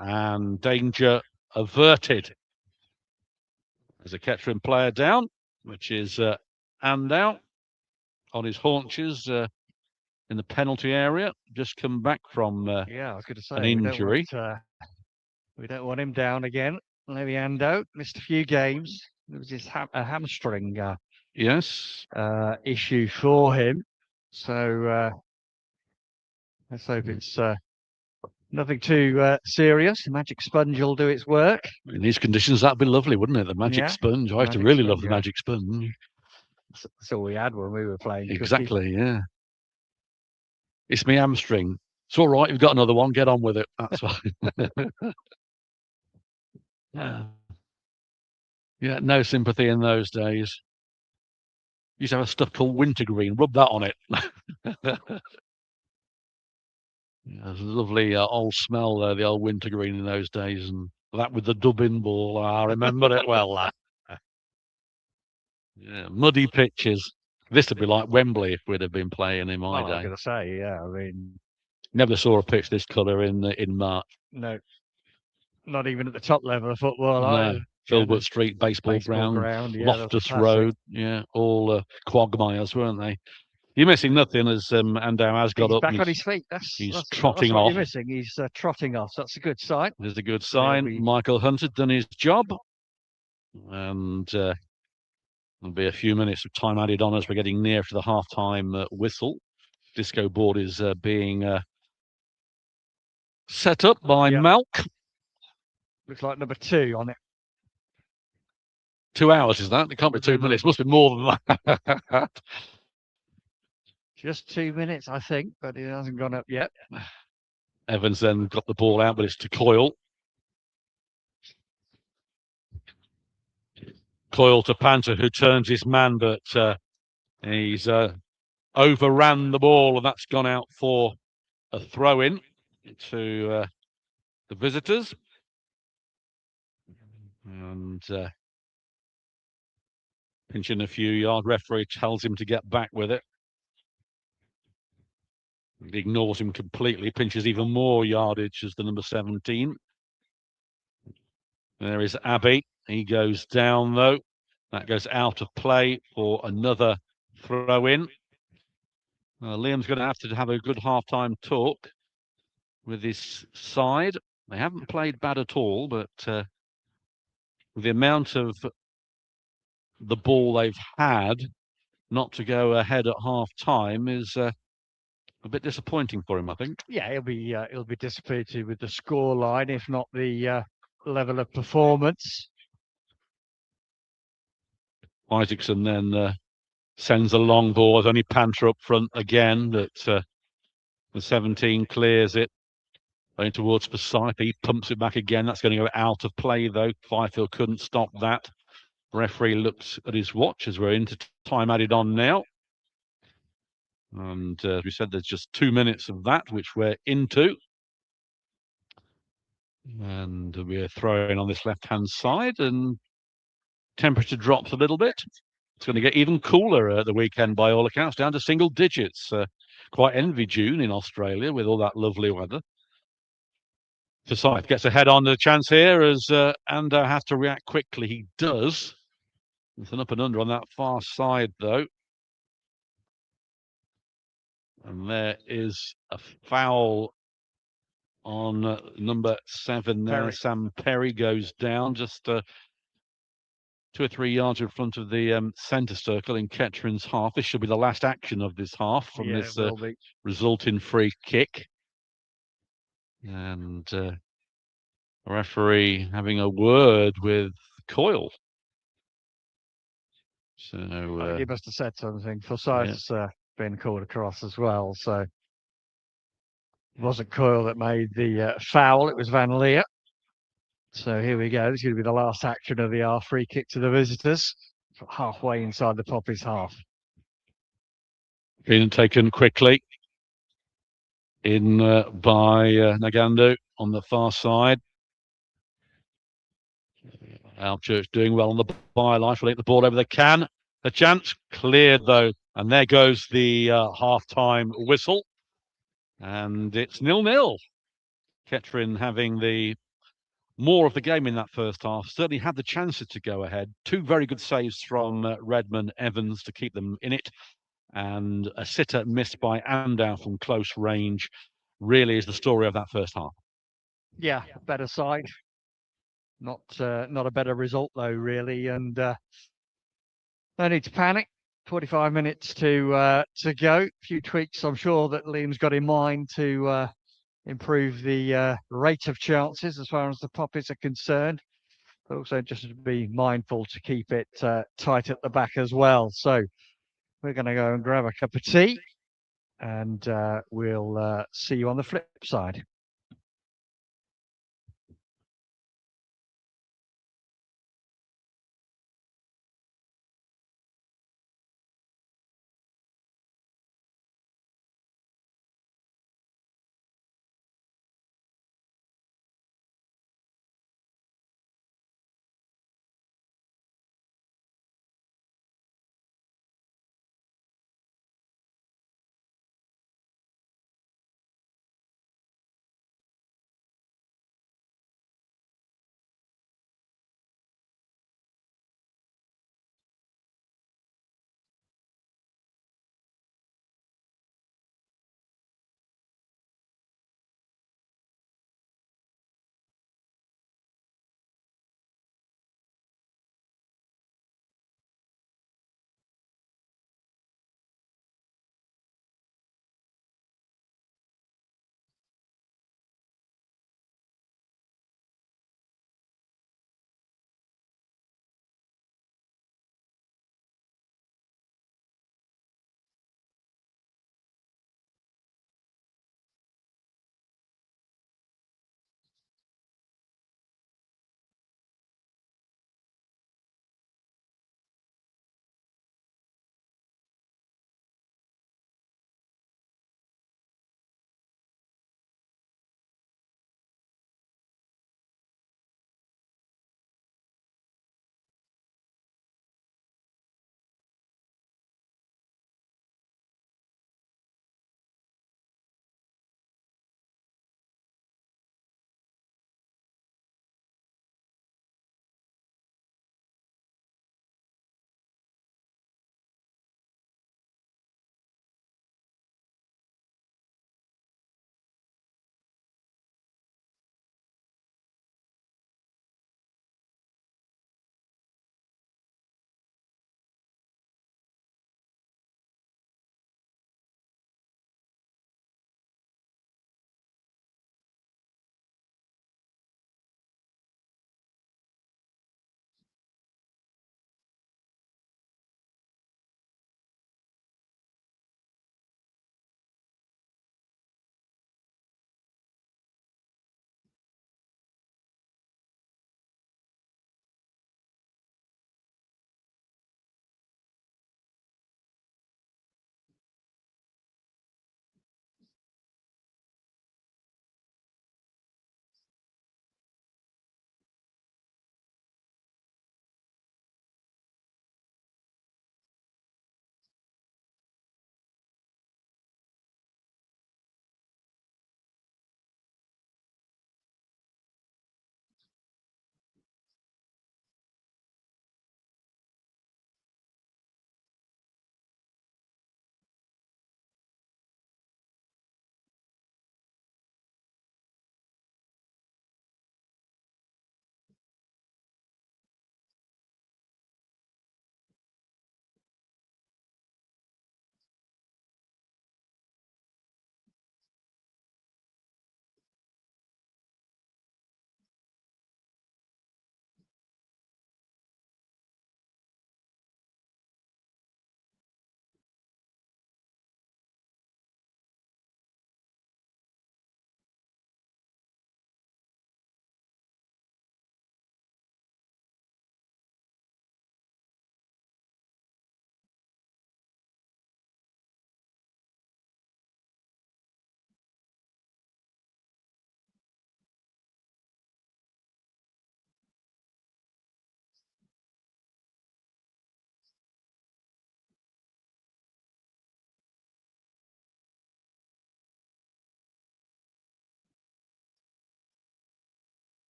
And danger averted. There's a Kettering player down, which is Andau on his haunches in the penalty area. Just come back from yeah, I was going to say an injury. We don't want him down again. Maybe Ando missed a few games. It was just a hamstring Yes. issue for him. So let's hope it's nothing too serious. The magic sponge will do its work. In these conditions, that'd be lovely, wouldn't it? The magic sponge. I used to really love the magic sponge. That's all we had when we were playing. Exactly, yeah. It's me hamstring. It's all right. You've got another one. Get on with it. That's fine. Yeah. Yeah, no sympathy in those days. Used to have a stuff called wintergreen. Rub that on it. Yeah, there's a lovely old smell there, the old wintergreen in those days, and that with the dubbing ball. I remember it well. Yeah, muddy pitches. This would be like Wembley if we'd have been playing in my day. I was going to say, yeah. I mean, never saw a pitch this colour in March. No, not even at the top level of football. No. Filbert Street baseball ground, yeah, Loftus Road, yeah, all quagmires, weren't they? You're missing nothing as Andau has got he's up. Back on his feet. He's trotting off. You're missing. He's trotting off. So that's a good sign. There's a good sign. Michael Hunter done his job, and there'll be a few minutes of time added on as we're getting near to the half-time whistle. Disco board is being set up by Malk. Looks like number 2 on it. 2 hours, is that? It can't be 2 minutes. Must be more than that. Just 2 minutes, I think, but it hasn't gone up yet. Evans then got the ball out, but it's to Coyle. Coyle to Panther, who turns his man, but he's overran the ball, and that's gone out for a throw-in to the visitors. And pinching a few yard, referee tells him to get back with it. He ignores him completely, pinches even more yardage as the number 17. There is Abbey. He goes down, though. That goes out of play for another throw-in. Liam's going to have a good half-time talk with his side. They haven't played bad at all, but the amount of the ball they've had not to go ahead at half-time is a bit disappointing for him, I think. Yeah, he'll be disappointed with the scoreline, if not the level of performance. Isaacson then sends a long ball. There's only Panther up front again, that the 17 clears it. Going towards Forsyth, he pumps it back again. That's going to go out of play, though. Fifield couldn't stop that. Referee looks at his watch as we're into time added on now. And as we said, there's just 2 minutes of that, which we're into. And we're throwing on this left-hand side, and temperature drops a little bit. It's going to get even cooler at the weekend by all accounts, down to single digits. Quite envy June in Australia with all that lovely weather. Forsyth gets ahead on the chance here as Ando has to react quickly. He does. It's an up and under on that far side, though. And there is a foul on number 7 there. Perry. Sam Perry goes down just 2 or 3 yards in front of the centre circle in Kettering's half. This should be the last action of this half from this resulting free kick. And referee having a word with Coyle. So he must have said something. Forsyth's been called across as well. So it wasn't Coyle that made the foul. It was Van Leer. So here we go. This is going to be the last action of the half. Free kick to the visitors. Halfway inside the Poppies half. Being taken quickly in by Nagando on the far side. Alvechurch doing well on the byline. Will hit the ball over the can. The chance cleared, though. And there goes the half-time whistle. And it's 0-0. Kettering having the more of the game in that first half. Certainly had the chances to go ahead. 2 very good saves from Redmond, Evans to keep them in it. And a sitter missed by Andow from close range really is the story of that first half. Yeah, better side. Not a better result, though, really. And no need to panic. 45 minutes to go. A few tweaks, I'm sure, that Liam's got in mind to improve the rate of chances as far as the Poppies are concerned. But also just to be mindful to keep it tight at the back as well. So we're going to go and grab a cup of tea, and we'll see you on the flip side.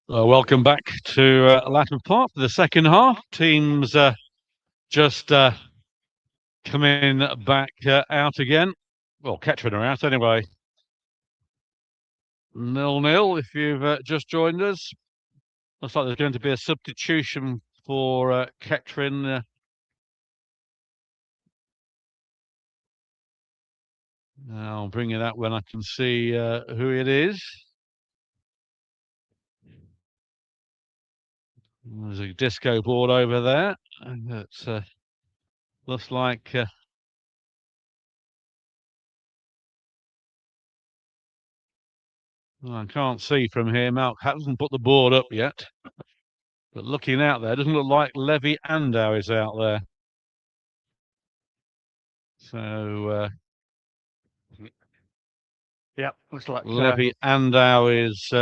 Welcome back to Latimer Park for the second half. Teams just coming back out again. Well, Kettering are out anyway. 0-0 if you've just joined us. Looks like there's going to be a substitution for Kettering. I'll bring it up when I can see who it is. There's a disco board over there. And it looks like I can't see from here. Malk hasn't put the board up yet. But looking out there, doesn't look like Levi Andow is out there. So, looks like Levi Andow is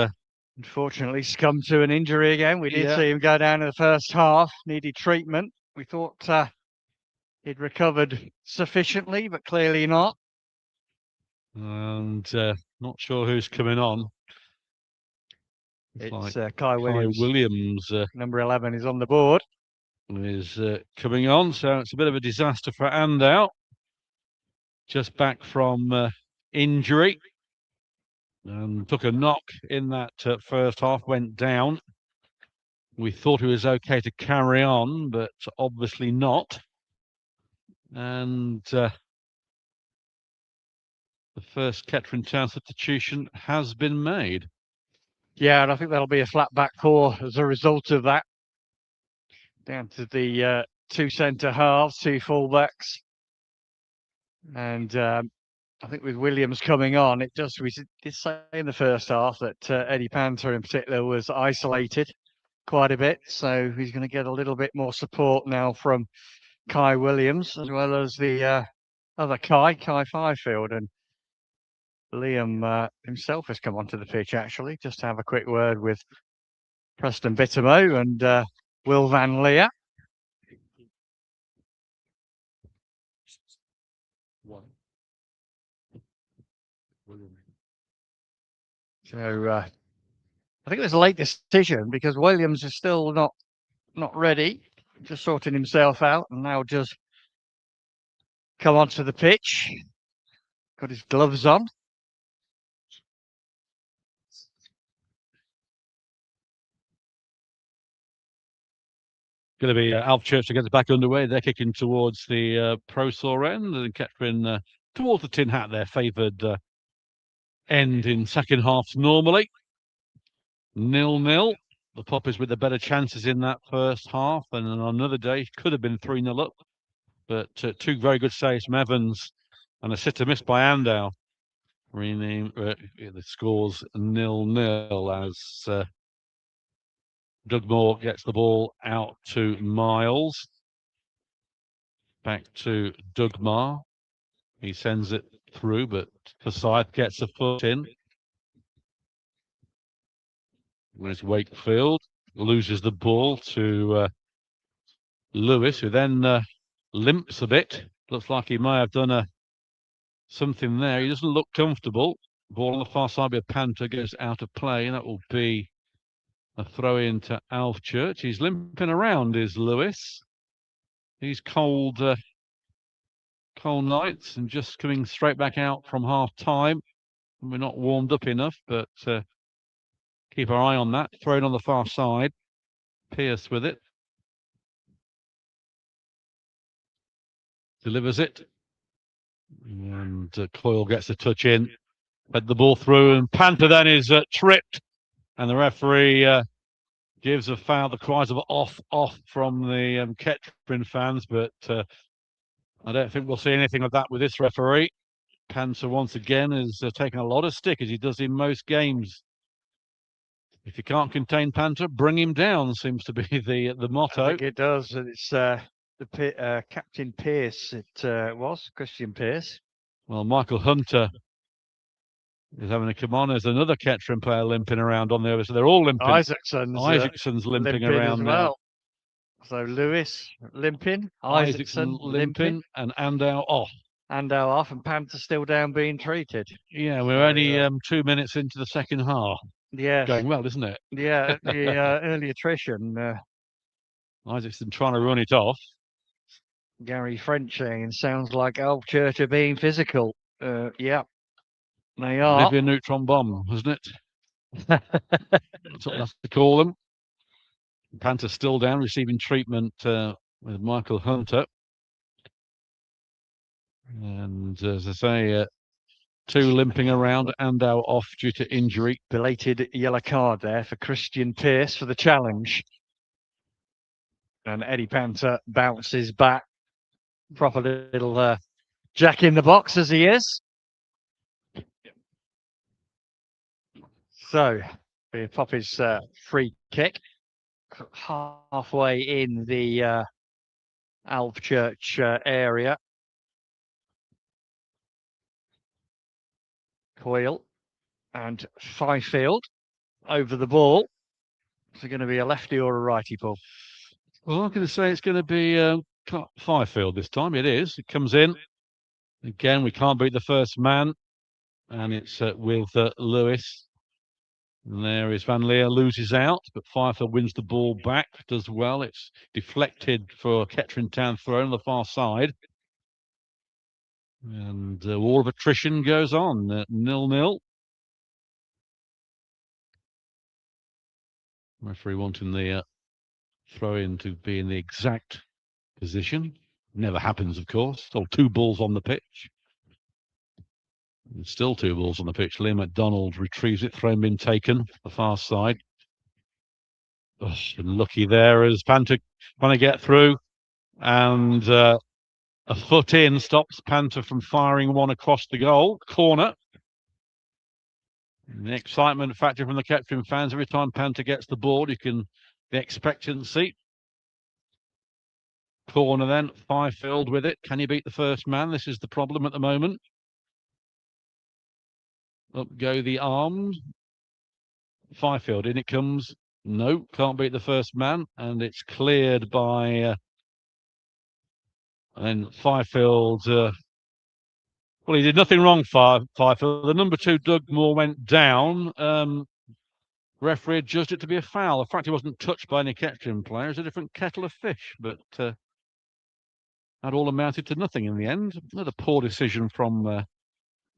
unfortunately succumbed to an injury again. We did Yeah. see him go down in the first half, needed treatment. We thought he'd recovered sufficiently, but clearly not. And not sure who's coming on. It's like Kai Williams. Number 11 is on the board. Is coming on, so it's a bit of a disaster for Andow. Just back from injury and took a knock in that first half, went down. We thought he was okay to carry on, but obviously not. And the first Kettering Town substitution has been made. Yeah, and I think that'll be a flat back four as a result of that. Down to the two centre halves, two full-backs. And I think with Williams coming on, we did say in the first half that Eddie Panther in particular was isolated quite a bit. So he's going to get a little bit more support now from Kai Williams, as well as the other Kai Fifield. And Liam himself has come onto the pitch, actually, just to have a quick word with Preston Bittermo and Will Van Leer. So I think it was a late decision because Williams is still not ready, just sorting himself out, and now just come onto the pitch. Got his gloves on. Going to be Alvechurch to get back underway. They're kicking towards the Pro Tour end, and Kettering towards the Tin Hat, their favoured end in second halves normally. 0-0. The Poppers with the better chances in that first half, and on another day could have been 3-0 up. But two very good saves from Evans and a sitter missed by Andow. The scores 0-0 as Doug Moore gets the ball out to Miles. Back to Dugmar. He sends it through, but Forsyth gets a foot in. Where's Wakefield? Loses the ball to Lewis, who then limps a bit. Looks like he may have done something there. He doesn't look comfortable. Ball on the far side by Panther goes out of play, and that will be a throw in to Alvechurch. He's limping around, is Lewis. He's cold nights and just coming straight back out from half time. We're not warmed up enough, but keep our eye on that. Thrown on the far side. Pierce with it. Delivers it. And Coyle gets a touch in. Fed the ball through, and Panther then is tripped. And the referee gives a foul. The cries of off from the Kettering fans, but I don't think we'll see anything of that with this referee. Panther once again is taking a lot of stick, as he does in most games. If you can't contain Panther, bring him down, seems to be the motto. I think it does. It's Captain Pierce. It was Christian Pierce. Well, Michael Hunter is having a come on. There's another Kettering player limping around on the other, so they're all limping. Isaacson's limping around as well. So Lewis limping, Isaacson limping, and Andow off. Andow off, and Panther still down being treated. Yeah, we're only 2 minutes into the second half. Yes. going well, isn't it? Yeah, the early attrition. Isaacson trying to run it off. Gary French saying sounds like Alvechurch are being physical. Yeah, they are. Olivia neutron bomb, wasn't it? That's what that's to call them. Panther still down, receiving treatment with Michael Hunter. And as I say, two limping around and now off due to injury. Belated yellow card there for Christian Pearce for the challenge. And Eddie Panther bounces back. Proper little jack in the box as he is. So, Poppy's free kick. Halfway in the Alvechurch area. Coyle and Fifield over the ball. Is it going to be a lefty or a righty, Paul? Well, I'm going to say it's going to be Fifield this time. It is. It comes in. Again, we can't beat the first man. And it's with Lewis. And there is Van Leer, loses out, but Fifield wins the ball back, does well. It's deflected for Kettering Town throw on the far side. And war of attrition goes on, 0-0. Referee wanting the throw-in to be in the exact position. Never happens, of course. Still two balls on the pitch. And still two balls on the pitch. Liam McDonald retrieves it, throw been taken, the far side. Oh, lucky there as Panther trying to get through. And a foot in stops Panther from firing one across the goal. Corner. And the excitement factor from the Kettering fans. Every time Panther gets the ball, the expectancy. Corner then, Fifield with it. Can you beat the first man? This is the problem at the moment. Up go the arms. Fifield, in it comes. No, can't beat the first man. And it's cleared by... and Fifield... well, he did nothing wrong, Fifield. The number 2, Doug Moore, went down. Referee adjudged it to be a foul. The fact he wasn't touched by any Kettering player is a different kettle of fish. But that all amounted to nothing in the end. Another poor decision from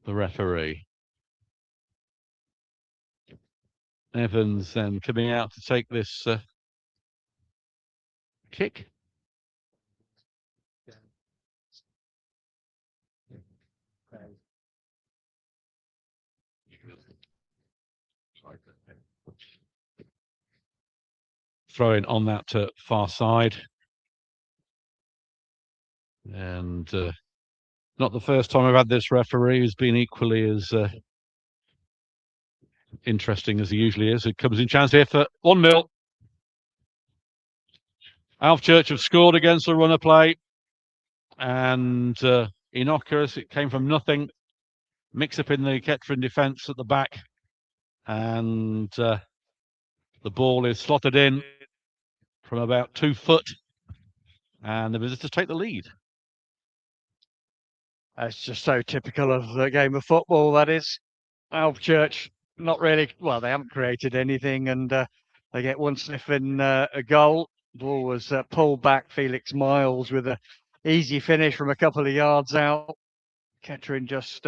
the referee. Evans then coming out to take this kick. Throwing on that far side. And not the first time I've had this referee who's been equally as interesting as he usually is. It comes in chance here for 1-0. Alvechurch have scored against the runner play. And innocuous, it came from nothing. Mix up in the Kettering defence at the back. And the ball is slotted in from about 2 foot. And the visitors take the lead. That's just so typical of the game of football, that is. Alvechurch, not really, well, they haven't created anything, and they get one sniff in a goal. Ball was pulled back. Felix Miles with an easy finish from a couple of yards out. Kettering just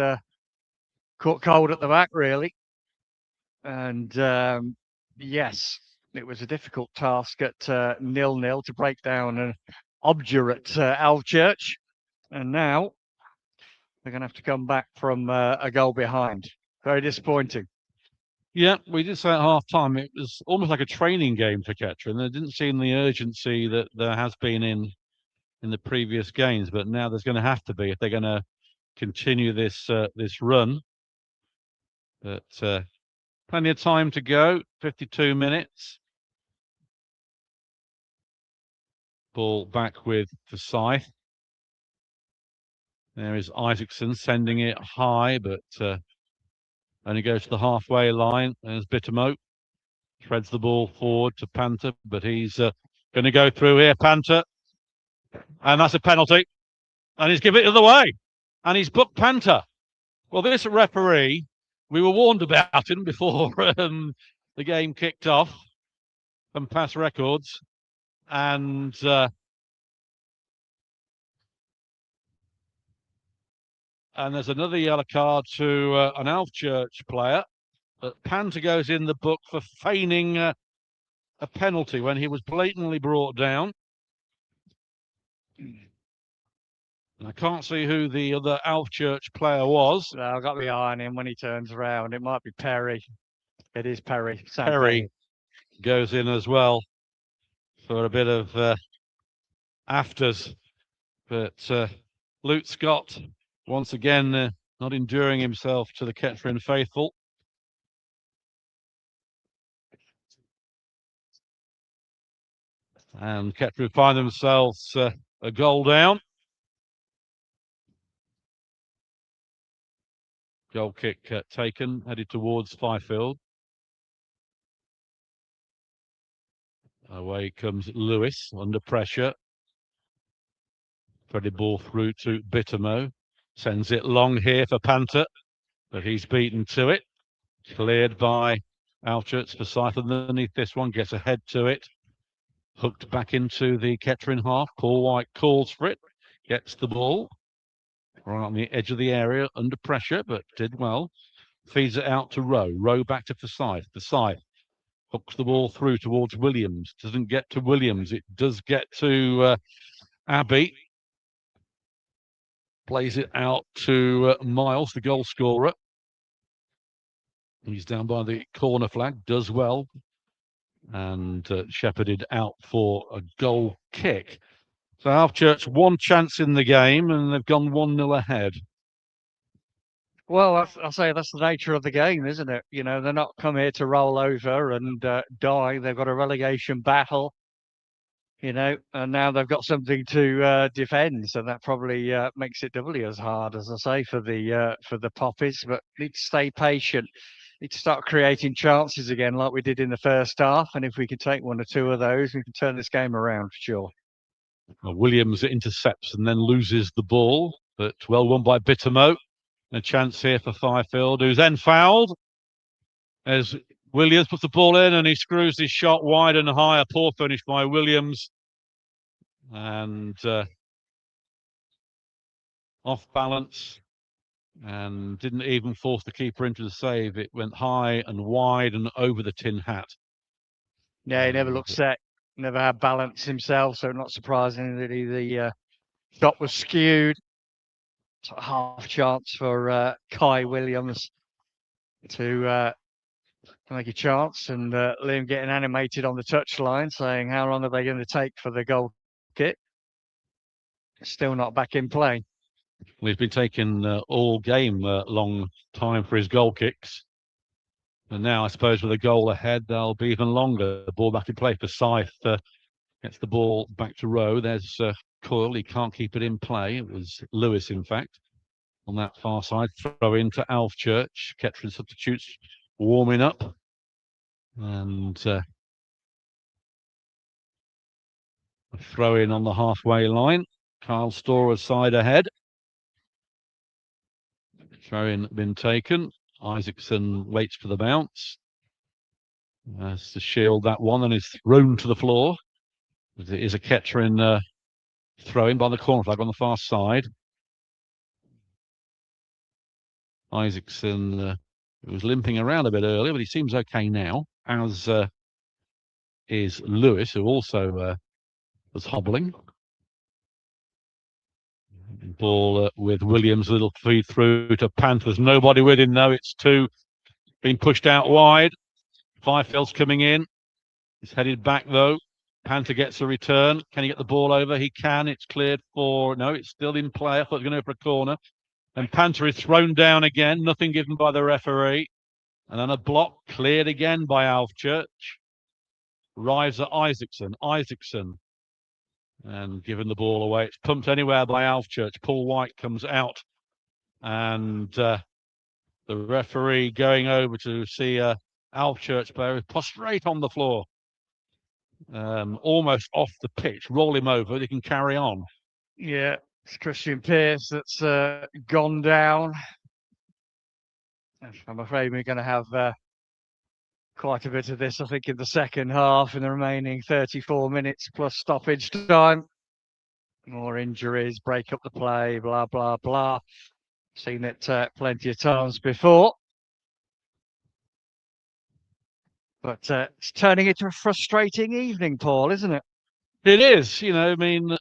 caught cold at the back, really. And yes, it was a difficult task at 0-0 to break down an obdurate Alvechurch. And now they're going to have to come back from a goal behind. Very disappointing. Yeah, we did say at half-time it was almost like a training game for Kettering. There didn't seem the urgency that there has been in the previous games, but now there's going to have to be if they're going to continue this run. But plenty of time to go, 52 minutes. Ball back with Forsyth. There is Isaacson sending it high, but only goes to the halfway line. There's Bittermo. Threads the ball forward to Panther, but he's going to go through here, Panther. And that's a penalty. And he's given it the other way. And he's booked Panther. Well, this referee, we were warned about him before the game kicked off from past records, and there's another yellow card to an Alvechurch player. But Panther goes in the book for feigning a penalty when he was blatantly brought down. And I can't see who the other Alvechurch player was. No, I've got the eye on him when he turns around. It might be Perry. It is Perry. Perry goes in as well for a bit of afters. But Luke Scott, once again, not enduring himself to the Kettering faithful. And Kettering find themselves a goal down. Goal kick taken, headed towards Fifield. Away comes Lewis under pressure. Threaded ball through to Bittermo. Sends it long here for Panther, but he's beaten to it. Cleared by Alvechurch. Forsyth underneath this one, gets ahead to it. Hooked back into the Kettering half. Paul White calls for it. Gets the ball. Right on the edge of the area, under pressure, but did well. Feeds it out to Rowe. Rowe back to Forsyth. Forsyth hooks the ball through towards Williams. Doesn't get to Williams. It does get to Abbey. Plays it out to Miles, the goal scorer. He's down by the corner flag. Does well. And shepherded out for a goal kick. So Alvechurch, one chance in the game, and they've gone 1-0 ahead. Well, I'll say that's the nature of the game, isn't it? You know, they're not come here to roll over and die. They've got a relegation battle, you know, and now they've got something to defend. So that probably makes it doubly as hard, as I say, for the Poppies. But need to stay patient. Need to start creating chances again, like we did in the first half. And if we can take one or two of those, we can turn this game around for sure. Well, Williams intercepts and then loses the ball, but well won by Bittermo. A chance here for Fifield, who's then fouled as Williams puts the ball in and he screws his shot wide and high. A poor finish by Williams. And off balance and didn't even force the keeper into the save. It went high and wide and over the tin hat. Yeah, he never looked set, never had balance himself, so not surprising that the shot was skewed. Half chance for Kai Williams to make a chance, and Liam getting animated on the touchline, saying how long are they going to take for the goal kick? Still not back in play. Well, he's been taking all game long time for his goal kicks. And now, I suppose, with a goal ahead, they'll be even longer. The ball back in play. Forsyth gets the ball back to Rowe. There's Coyle. He can't keep it in play. It was Lewis, in fact, on that far side. Throw into Alvechurch. Kettering substitutes warming up. And a throw in on the halfway line. Kyle Storer's side ahead. Throw in been taken. Isaacson waits for the bounce. Has to shield that one and is thrown to the floor. It is a Kettering throw in by the corner flag on the far side. Isaacson was limping around a bit earlier, but he seems okay now, as is Lewis, who also was hobbling. Ball with Williams, a little feed through to Panthers. Nobody with him, though. It's two being pushed out wide. Fifield's coming in. He's headed back, though. Panther gets a return. Can he get the ball over? He can. It's cleared for... No, it's still in play. I thought it was going to go for a corner. And Panther is thrown down again. Nothing given by the referee. And then a block cleared again by Alvechurch. Arrives at Isaacson. Isaacson. And given the ball away. It's pumped anywhere by Alvechurch. Paul White comes out. And the referee going over to see a Alvechurch player prostrate on the floor. Almost off the pitch. Roll him over. They can carry on. Yeah, it's Christian Pearce that's gone down. I'm afraid we're going to have quite a bit of this, I think, in the second half, in the remaining 34 minutes plus stoppage time. More injuries, break up the play, blah, blah, blah. Seen it plenty of times before. But it's turning into a frustrating evening, Paul, isn't it? It is, I mean,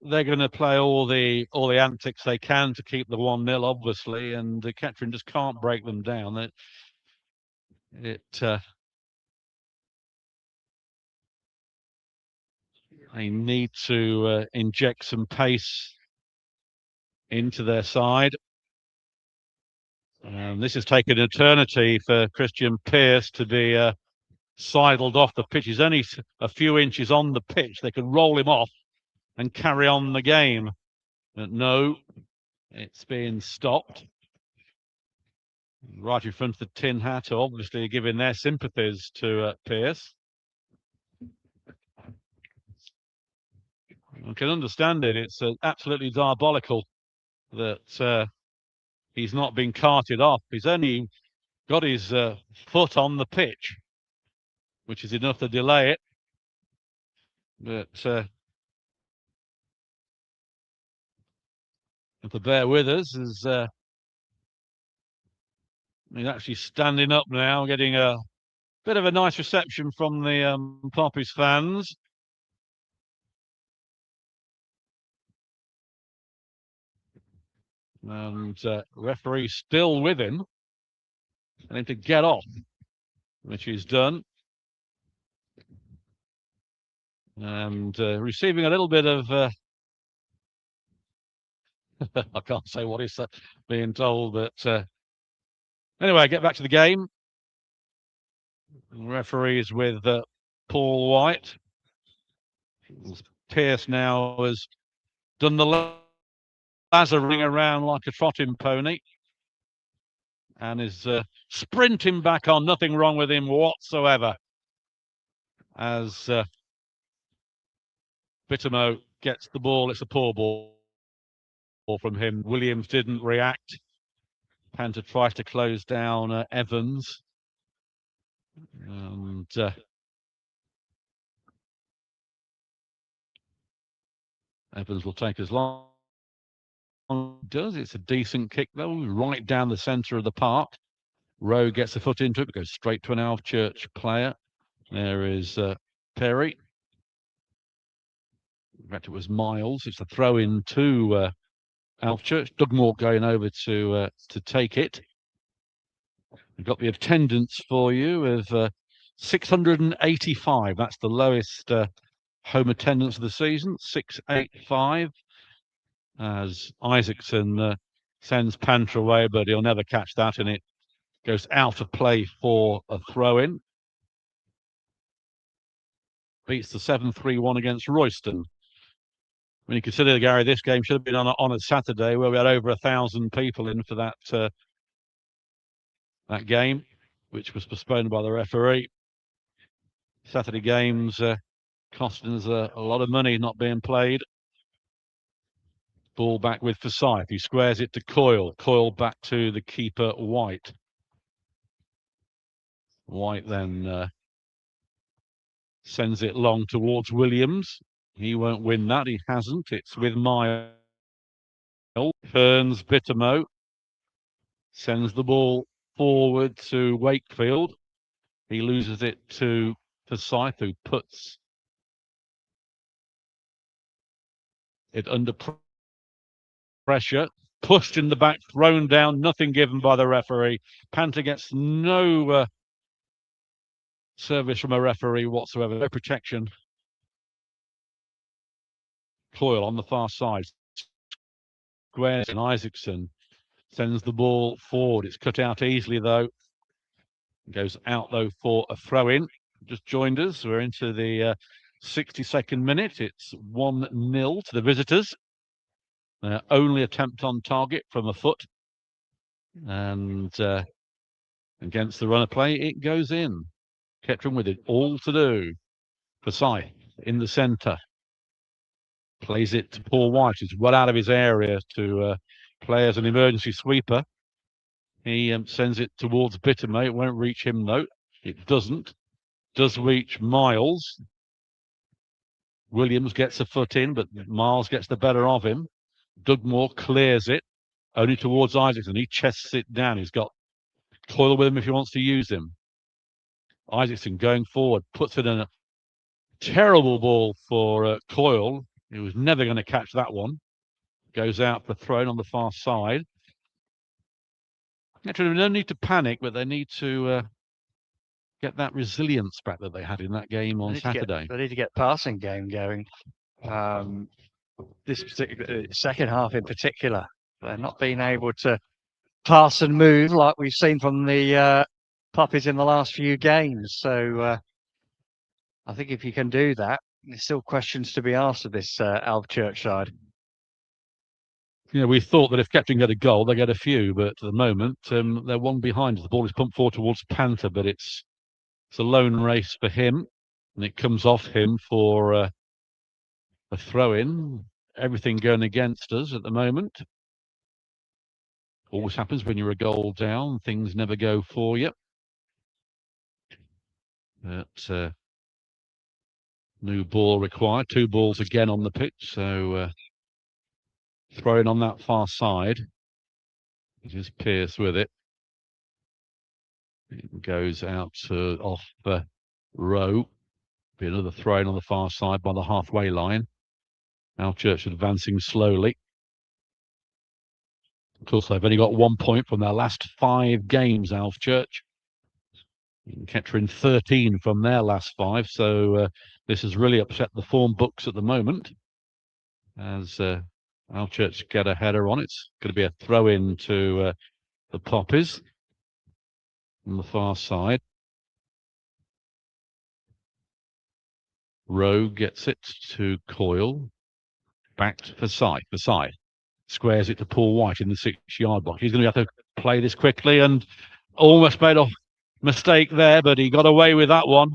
they're going to play all the antics they can to keep the 1-0, obviously, and Kettering just can't break them down. They need to inject some pace into their side. This has taken an eternity for Christian Pearce to be sidled off the pitch. He's only a few inches on the pitch. They could roll him off and carry on the game. But no, it's being stopped. Right in front of the Tin Hat, obviously giving their sympathies to Pearce. I can understand it. It's absolutely diabolical that he's not been carted off. He's only got his foot on the pitch, which is enough to delay it. But to bear with us, as he's actually standing up now, getting a bit of a nice reception from the Poppies fans. And referee still with him. And him to get off, which he's done. And receiving a little bit of I can't say what he's being told, but anyway, get back to the game. Referees with Paul White. Pearce now has done the laser ring around like a trotting pony and is sprinting back on. Nothing wrong with him whatsoever. As Bittermo gets the ball, it's a poor ball from him. Williams didn't react. Panther tries to close down Evans. And Evans will take as long as it does. It's a decent kick, though, right down the centre of the park. Rowe gets a foot into it, but goes straight to an Alvechurch player. There is Perry. In fact, it was Miles. It's a throw in to Alvechurch. Dugmore going over to take it. We've got the attendance for you of 685. That's the lowest home attendance of the season. 685. As Isaacson sends Panther away, but he'll never catch that, and it goes out of play for a throw-in. Beats the 7-3-1 against Royston. When you consider, Gary, this game should have been on a Saturday where we had over 1,000 people in for that game, which was postponed by the referee. Saturday games costing us a lot of money not being played. Ball back with Forsyth. He squares it to Coyle. Coyle back to the keeper, White. White then sends it long towards Williams. He won't win that. He hasn't. It's with Miles. Turns Bittermo. Sends the ball forward to Wakefield. He loses it to Forsyth, who puts it under pressure. Pushed in the back, thrown down, nothing given by the referee. Panther gets no service from a referee whatsoever, no protection. Coyle on the far side. Squares and Isaacson sends the ball forward. It's cut out easily, though. Goes out, though, for a throw-in. Just joined us. We're into the 62nd minute. It's 1-0 to the visitors. Their only attempt on target from a foot. And against the runner play, it goes in. Kettering with it all to do. Forsyth in the centre. Plays it to Paul White, who's well out of his area to play as an emergency sweeper. He sends it towards Bittermay. It won't reach him, though. It doesn't. Does reach Miles. Williams gets a foot in, but Miles gets the better of him. Dugmore clears it, only towards Isaacson. He chests it down. He's got Coyle with him if he wants to use him. Isaacson going forward, puts it in a terrible ball for Coyle. He was never going to catch that one. Goes out for thrown on the far side. Actually, no need to panic, but they need to get that resilience back that they had in that game on Saturday. They need to get passing game going. This particular second half in particular, they're not being able to pass and move like we've seen from the puppies in the last few games. So I think if you can do that, there's still questions to be asked of this Alvechurch side. Yeah, we thought that if Kettering get a goal, they get a few, but at the moment they're one behind. The ball is pumped forward towards Panther, but it's a lone race for him, and it comes off him for a throw-in. Everything going against us at the moment. Always happens when you're a goal down. Things never go for you. But new ball required. 2 balls again on the pitch, so throwing on that far side. Just Pierce with it. It goes out off Rowe. Be another throw-in on the far side by the halfway line. Alvechurch advancing slowly. Of course, they've only got 1 point from their last 5 games, Alvechurch. Kettering 13 from their last 5, so this has really upset the form books at the moment. As Alvechurch get a header on, it's going to be a throw-in to the Poppies on the far side. Rowe gets it to Coyle. Back to Forsyth. Squares it to Paul White in the 6-yard box. He's going to have to play this quickly and almost made a mistake there, but he got away with that one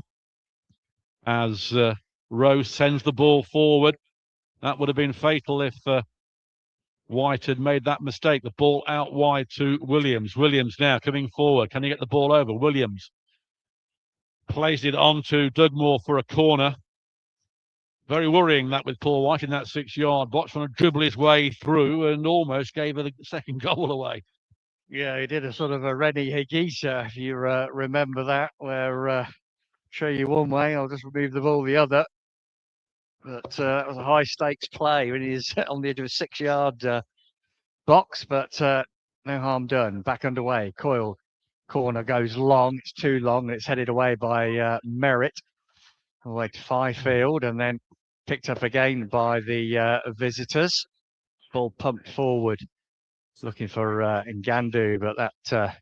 as Rowe sends the ball forward. That would have been fatal if White had made that mistake. The ball out wide to Williams. Williams now coming forward. Can he get the ball over? Williams plays it on to Dugmore for a corner. Very worrying that with Paul White in that 6-yard box, trying to dribble his way through and almost gave the second goal away. Yeah, he did a sort of a Rennie Higuita, if you remember that, where show you one way, I'll just remove the ball the other. But it was a high stakes play when he's on the edge of a 6-yard box, but no harm done. Back underway. Coyle corner goes long. It's too long. And it's headed away by Merritt, away to Fifield, and then picked up again by the visitors. Ball pumped forward, looking for Ngandu, but that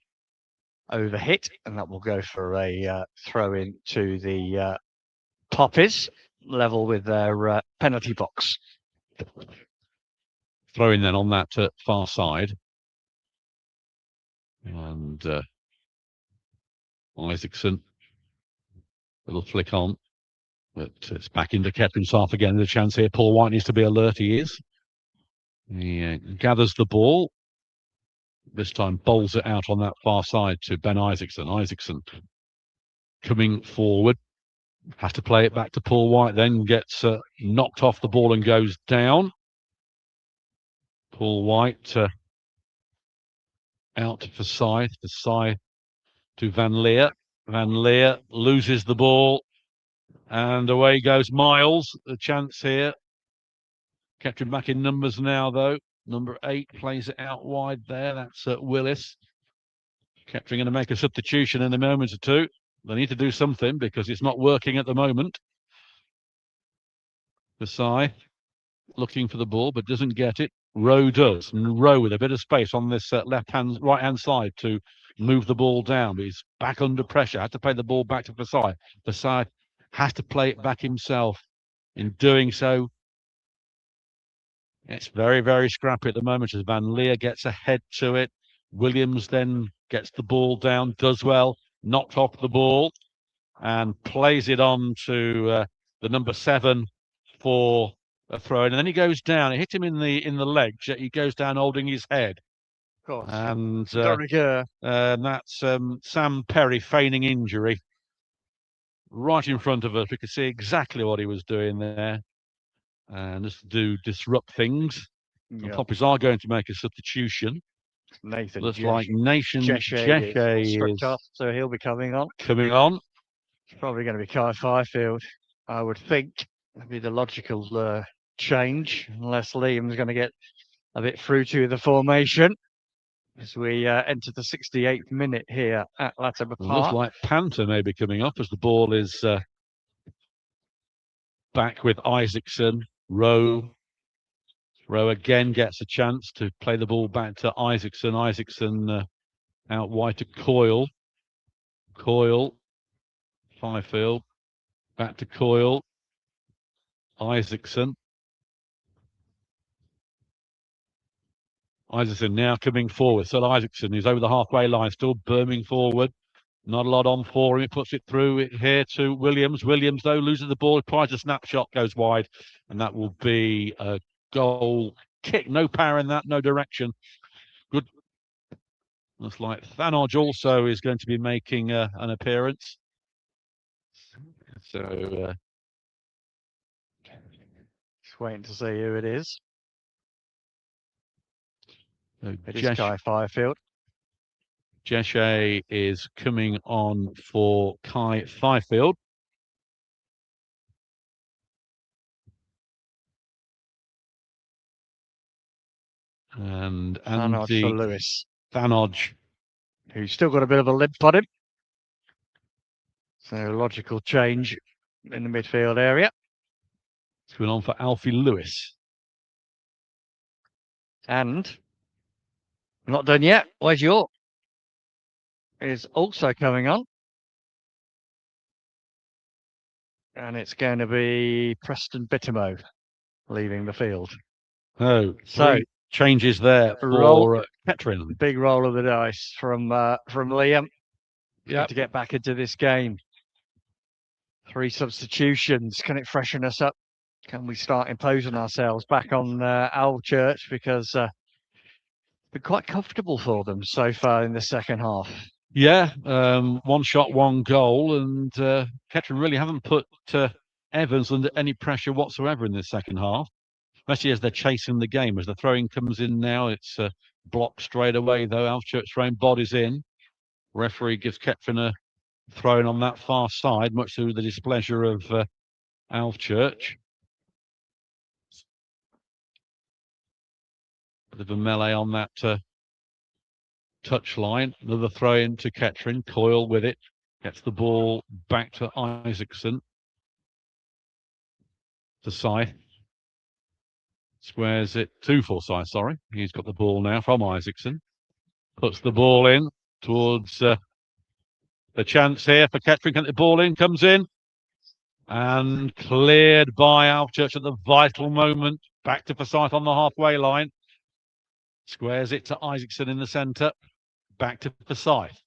overhit, and that will go for a throw-in to the Poppies, level with their penalty box. Throwing then on that far side. And Isaacson, little flick on. But it's back into Kettering's half again. There's a chance here. Paul White needs to be alert. He is. He gathers the ball. This time bowls it out on that far side to Ben Isaacson. Isaacson coming forward. Has to play it back to Paul White, then gets knocked off the ball and goes down. Paul White out to Forsyth. Forsyth to Van Leer. Van Leer loses the ball. And away goes Miles. A chance here. Kettering back in numbers now, though. Number 8 plays it out wide there. That's Willis. Kettering going to make a substitution in a moment or two. They need to do something because it's not working at the moment. Forsyth looking for the ball but doesn't get it. Rowe does. And Rowe with a bit of space on this right-hand side to move the ball down. But he's back under pressure. Had to play the ball back to Forsyth. Forsyth has to play it back himself. In doing so, it's very, very scrappy at the moment as Van Leer gets ahead to it. Williams then gets the ball down, does well, knocked off the ball and plays it on to the number 7 for a throw in. And then he goes down. It hit him in the legs. He goes down holding his head. Of course. And that's Sam Perry feigning injury. right in front of us. We could see exactly what he was doing there, and just to disrupt things. The Poppies are going to make a substitution. Nathan Looks like Nation Jeshe is off, so he'll be coming on. It's probably going to be Kai Fifield, I would think. That'd be the logical change, unless Liam's going to get a bit fruity with the formation as we enter the 68th minute here at Latimer Park. Looks like Panther may be coming up as the ball is back with Isaacson. Rowe again gets a chance to play the ball back to Isaacson. Isaacson out wide to Coyle. Fifield. Back to Coyle. Isaacson now coming forward. So Isaacson is over the halfway line, still booming forward. Not a lot on for him. He puts it through here to Williams. Williams, though, loses the ball. Tries a snapshot, goes wide, and that will be a goal kick. No power in that, no direction. Good. Looks like Thanodge also is going to be making an appearance. So just waiting to see who it is. It is Kai Fifield. Jeshe is coming on for Kai Fifield. And Thanodge for Lewis. Thanodge, who's still got a bit of a limp on him. So logical change in the midfield area. It's going on for Alfie Lewis. And not done yet. Where's York? Is also coming on. And it's going to be Preston Bittimo leaving the field. Oh, so changes there for Kettering. Big roll of the dice from Liam. To get back into this game. 3 substitutions. Can it freshen us up? Can we start imposing ourselves back on Alvechurch? Because been quite comfortable for them so far in the second half. Yeah, 1 shot, 1 goal, and Kettering really haven't put Evans under any pressure whatsoever in the second half, especially as they're chasing the game. As the throwing comes in now, it's blocked straight away, though. Alvechurch throwing bodies in. Referee gives Kettering a throw-in on that far side, much to the displeasure of Alvechurch. Bit of a melee on that touchline. Another throw in to Kettering. Coyle with it. Gets the ball back to Isaacson. To Scythe. Squares it to Forsyth, sorry. He's got the ball now from Isaacson. Puts the ball in towards the chance here for Kettering. Get the ball in. Comes in. And cleared by Alvechurch at the vital moment. Back to Forsyth on the halfway line. Squares it to Isaacson in the centre. Back to Forsyth.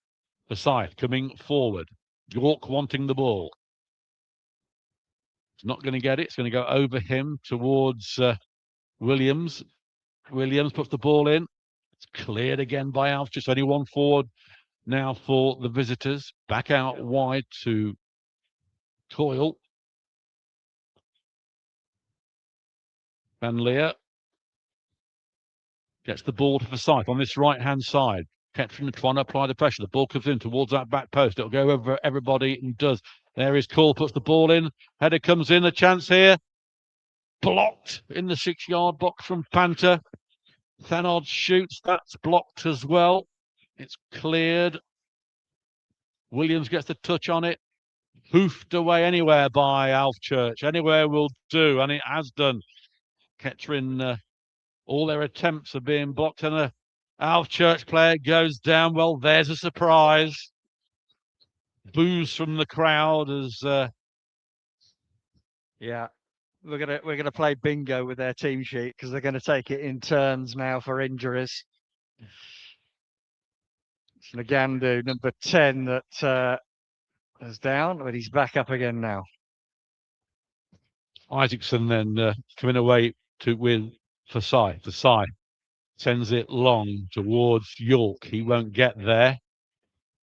Forsyth coming forward. York wanting the ball. He's not going to get it. It's going to go over him towards Williams. Williams puts the ball in. It's cleared again by Alvechurch. Only 1 forward now for the visitors. Back out wide to Coyle. Van Leer gets the ball to Forsyth on this right-hand side. Kettering trying to apply the pressure. The ball comes in towards that back post. It'll go over everybody and does. There is Coyle, puts the ball in. Header comes in. A chance here. Blocked in the 6-yard box from Panther. Thanodge shoots. That's blocked as well. It's cleared. Williams gets the touch on it. Hoofed away anywhere by Alvechurch. Anywhere will do, and it has done. Kettering, all their attempts are being blocked, and a Alvechurch player goes down. Well, there's a surprise. Boos from the crowd as we're gonna play bingo with their team sheet because they're gonna take it in turns now for injuries. It's Nagandu, number 10, that is down, but he's back up again now. Isaacson then coming away with Forsyth. Forsyth sends it long towards York. He won't get there.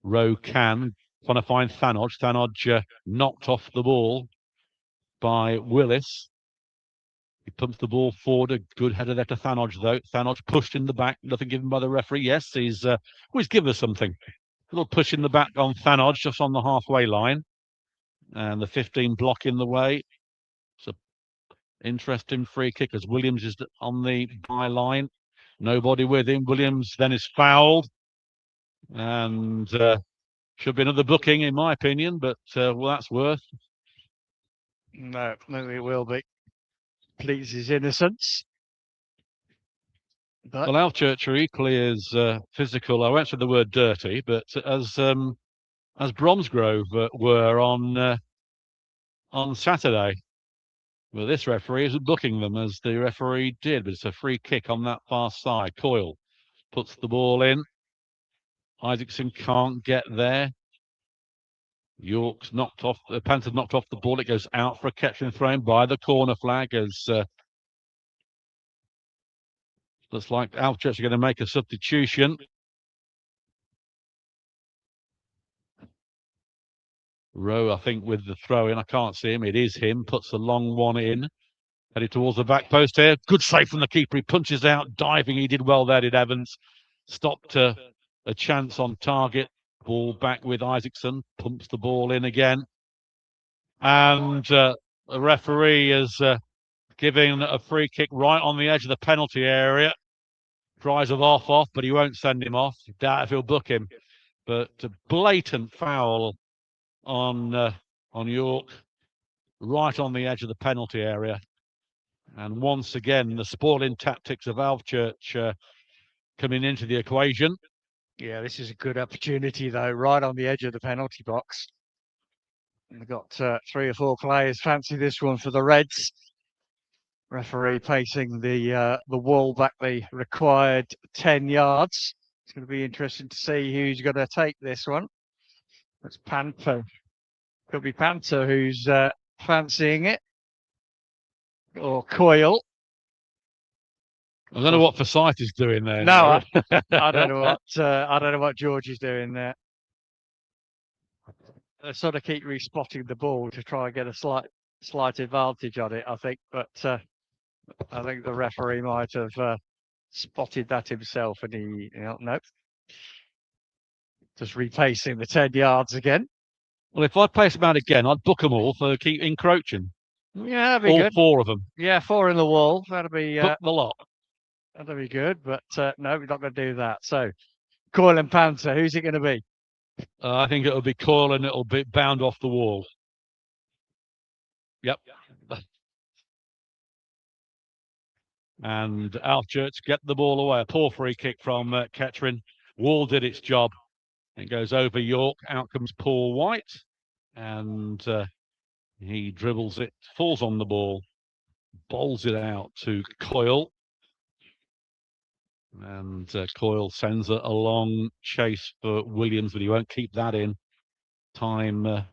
Rowe can. trying to find Thanodge. Thanodge knocked off the ball by Willis. He pumps the ball forward. A good header there to Thanodge, though. Thanodge pushed in the back. Nothing given by the referee. Yes, he's given us something. A little push in the back on Thanodge, just on the halfway line. And the 15 block in the way. It's an interesting free kick as Williams is on the byline. Nobody with him. Williams then is fouled. And should be another booking, in my opinion. But, well, that's worth. No, maybe it will be. Please his innocence. But well, Alvechurch are equally as physical. I won't say the word dirty, but as Bromsgrove were on Saturday. Well, this referee isn't booking them as the referee did, but it's a free kick on that far side. Coyle puts the ball in. Isaacson can't get there. York's knocked off. Panther's knocked off the ball. It goes out for a Kettering throw by the corner flag as looks like Alvechurch are going to make a substitution. Rowe, I think, with the throw in. I can't see him. It is him. Puts the long one in. Headed towards the back post here. Good save from the keeper. He punches out, diving. He did well there, did Evans. Stopped a chance on target. Ball back with Isaacson. Pumps the ball in again. And the referee is giving a free kick right on the edge of the penalty area. Tries of off, but he won't send him off. Doubt if he'll book him. But a blatant foul on York, right on the edge of the penalty area. And once again, the spoiling tactics of Alvechurch coming into the equation. Yeah, this is a good opportunity, though, right on the edge of the penalty box. We've got 3 or 4 players fancy this one for the Reds. Referee pacing the wall back the required 10 yards. It's going to be interesting to see who's going to take this one. That's Panther. Could be Panther who's fancying it, or Coyle. I don't know what Forsyth is doing there. No, I don't know what George is doing there. They sort of keep respotting the ball to try and get a slight advantage on it, I think. But I think the referee might have spotted that himself, and he, nope. Just repacing the 10 yards again. Well, if I pace them out again, I'd book them all for keep encroaching. Yeah, that'd be all good. 4 of them. Yeah, 4 in the wall. That'd be book the lot. That'd be good. But no, we're not going to do that. So, Coyle and Panther, who's it going to be? I think it'll be Coyle and it'll be bound off the wall. Yep. And Alvechurch get the ball away. A poor free kick from Kettering. Wall did its job. It goes over York. Out comes Paul White. And he dribbles it, falls on the ball, bowls it out to Coyle. And Coyle sends a long chase for Williams, but he won't keep that in. Time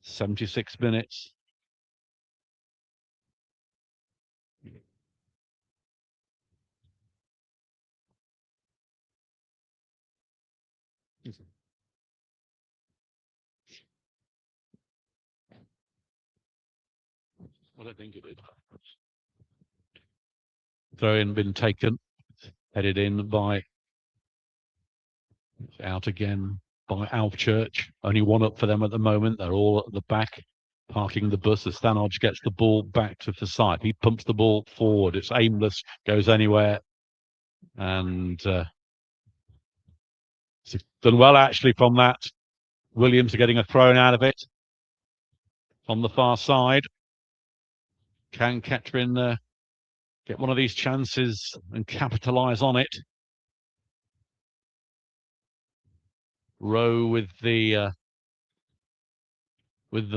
76 minutes. I don't think it did. Throw in been taken, headed in by, out again by Alvechurch. Only one up for them at the moment. They're all at the back, parking the bus as Thanodge gets the ball back to Forsyth. He pumps the ball forward. It's aimless, goes anywhere. And it's done well, actually, from that. Williams are getting a thrown out of it on the far side. Can Kettering get one of these chances and capitalise on it? Rowe with the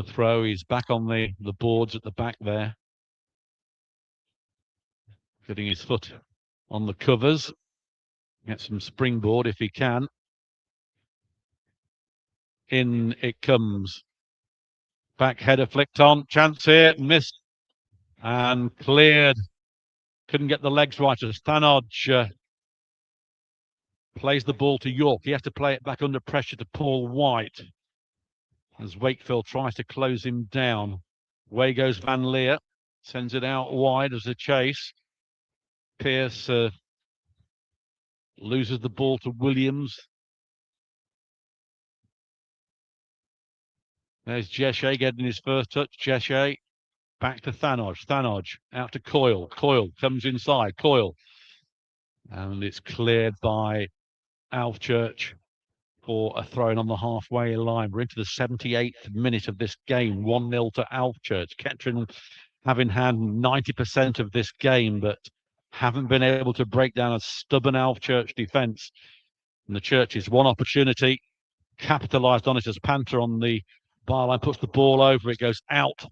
throw. He's back on the boards at the back there, getting his foot on the covers. Get some springboard if he can. In it comes. Back header flicked on. Chance here, missed and cleared. Couldn't get the legs right as Thanodge plays the ball to York. He has to play it back under pressure to Paul White. as Wakefield tries to close him down. Away goes Van Leer, sends it out wide as a chase. Pearce loses the ball to Williams. There's Jeshe getting his first touch. Jeshe back to Thanoj. Thanoj out to Coyle. Coyle comes inside. Coyle. And it's cleared by Alvechurch for a throw-in on the halfway line. We're into the 78th minute of this game. 1-0 to Alvechurch. Kettering having had 90% of this game, but haven't been able to break down a stubborn Alvechurch defence. And the Churches, one opportunity, capitalised on it as Panther on the byline puts the ball over. It goes out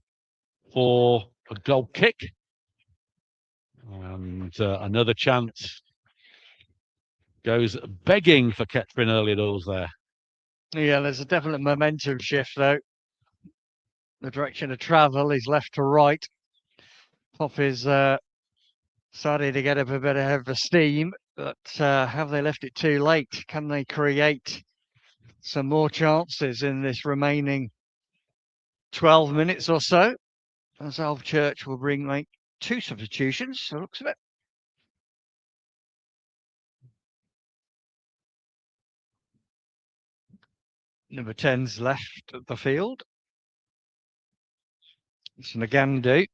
for a goal kick. And another chance goes begging for Kettering early doors there. Yeah, there's a definite momentum shift, though. The direction of travel is left to right. Pop is starting to get up a bit of steam, but have they left it too late? Can they create some more chances in this remaining 12 minutes or so? As Alvechurch will make 2 substitutions, it looks of it. Number 10's left at the field. It's Nagandu.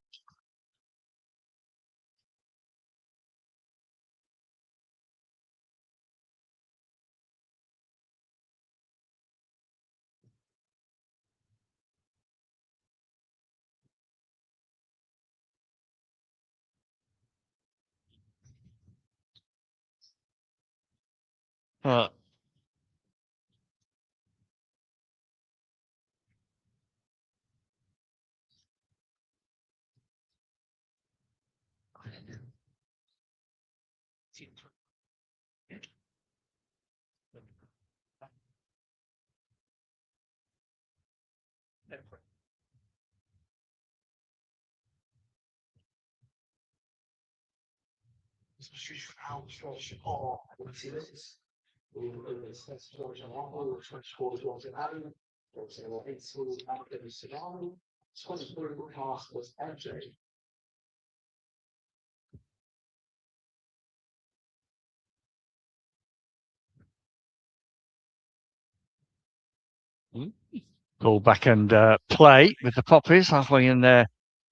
Ball back and play with the Poppies halfway in their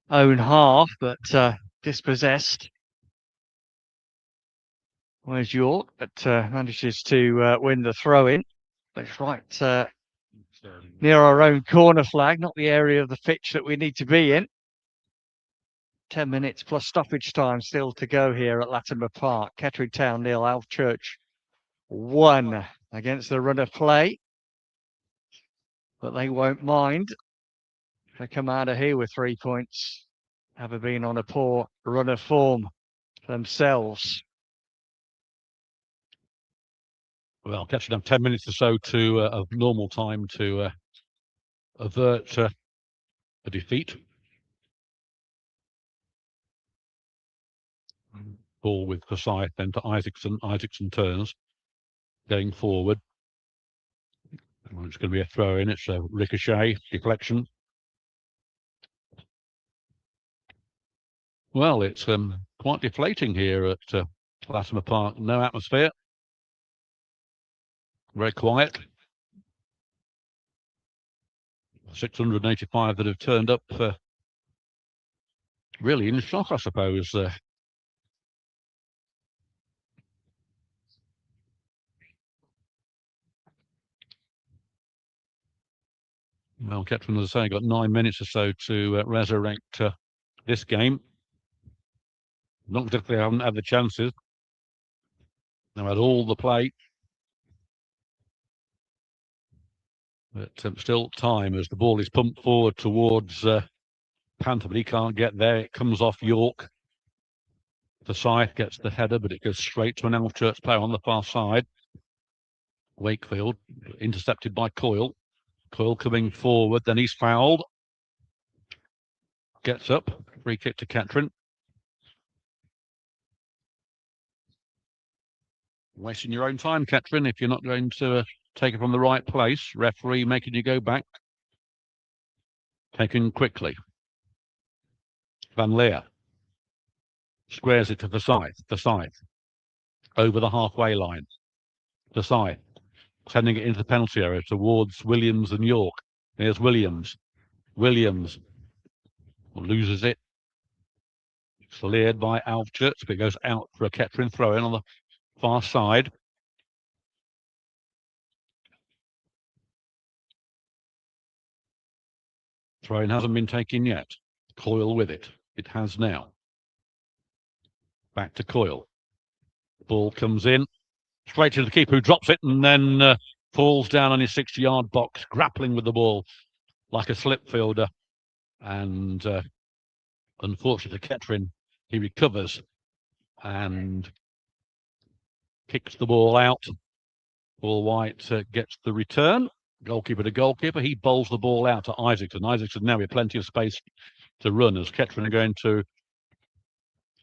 own half, but dispossessed. Where's York? But manages to win the throw-in. But it's right near our own corner flag, not the area of the pitch that we need to be in. 10 minutes plus stoppage time still to go here at Latimer Park. Kettering Town 0, Alvechurch 1 against the run of play. But they won't mind if they come out of here with 3 points, having been on a poor run of form themselves. Well, Kettering have 10 minutes or so of normal time to avert a defeat. Ball with Forsyth, then to Isaacson. Isaacson turns, going forward. Well, it's going to be a throw-in. It's a ricochet, deflection. Well, it's quite deflating here at Latimer Park. No atmosphere. Very quiet. 685 that have turned up really in shock, I suppose. Well, Kettering, as I say, got 9 minutes or so to resurrect this game. Not that they haven't had the chances. They've had all the play. But still time as the ball is pumped forward towards Panther, but he can't get there. It comes off York. Forsyth gets the header, but it goes straight to an Alvechurch player on the far side. Wakefield intercepted by Coyle. Coyle coming forward, then he's fouled. Gets up, free kick to Kettering. Wasting your own time, Kettering, if you're not going to take it from the right place. Referee making you go back. Taken quickly. Van Leer squares it to Forsyth. Over the halfway line. Forsyth sending it into the penalty area towards Williams and York. There's Williams. Williams loses it. Cleared by Alvechurch, but it goes out for a Kettering throw-in on the far side. Throw-in hasn't been taken yet. Coyle with it. It has now. Back to Coyle. Ball comes in. Straight to the keeper who drops it and then falls down on his 60-yard box, grappling with the ball like a slip fielder. And unfortunately for Kettering, he recovers and kicks the ball out. Paul White gets the return. Goalkeeper to goalkeeper. He bowls the ball out to Isaacson. Isaacson now with plenty of space to run as Kettering are going to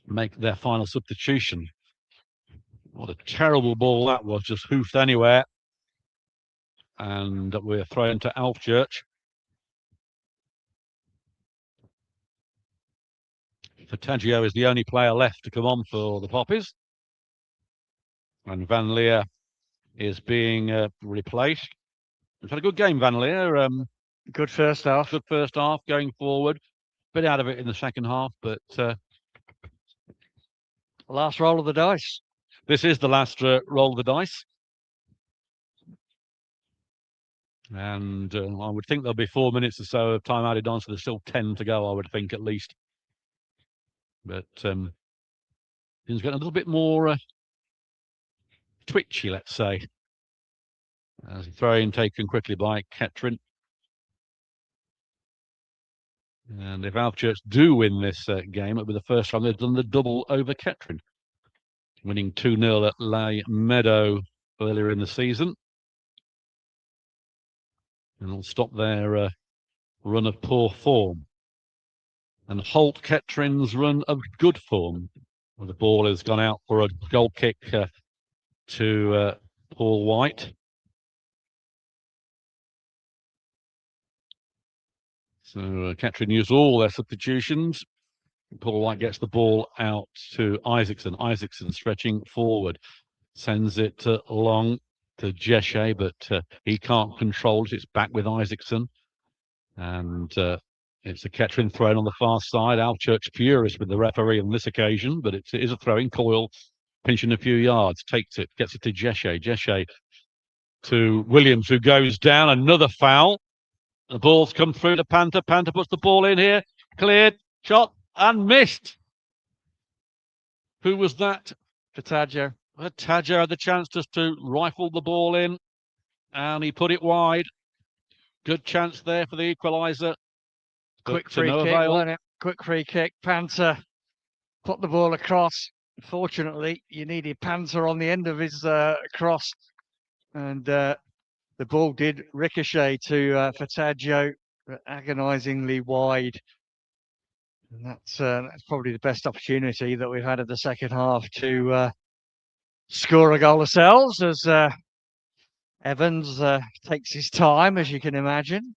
make their final substitution. What a terrible ball that was, just hoofed anywhere. And we're thrown to Alvechurch. Fataggio is the only player left to come on for the Poppies. And Van Leer is being replaced. We've had a good game, Van Leer. Good first half. Good first half, going forward. Bit out of it in the second half, but... last roll of the dice. This is the last roll of the dice. And I would think there'll be 4 minutes or so of time added on, so there's still 10 to go, I would think, at least. But things getting a little bit more twitchy, let's say. As a throw-in taken quickly by Kettering. And if Alvechurch do win this game, it'll be the first time they've done the double over Kettering. Winning 2-0 at Lay Meadow earlier in the season. And will stop their run of poor form. And halt Kettering's run of good form. Well, the ball has gone out for a goal kick to Paul White. So Kettering used all their substitutions. Paul White gets the ball out to Isaacson. Isaacson stretching forward. Sends it long to Jeshe, but he can't control it. It's back with Isaacson. And it's a Kettering throw-in on the far side. Alvechurch furious with the referee on this occasion, but it is a throw-in. Coyle pinching a few yards, takes it, gets it to Jeshe. Jeshe to Williams, who goes down. Another foul. The ball's come through to Panther. Panther puts the ball in here. Cleared, shot, and missed. Who was that? Fataggio. Fataggio had the chance just to rifle the ball in, and he put it wide. Good chance there for the equaliser. Quick free kick, wasn't it? Quick free kick. Panther put the ball across. Fortunately, you needed Panther on the end of his cross, and the ball did ricochet to Fataggio, agonisingly wide. And that's probably the best opportunity that we've had in the second half to score a goal ourselves, as Evans takes his time, as you can imagine.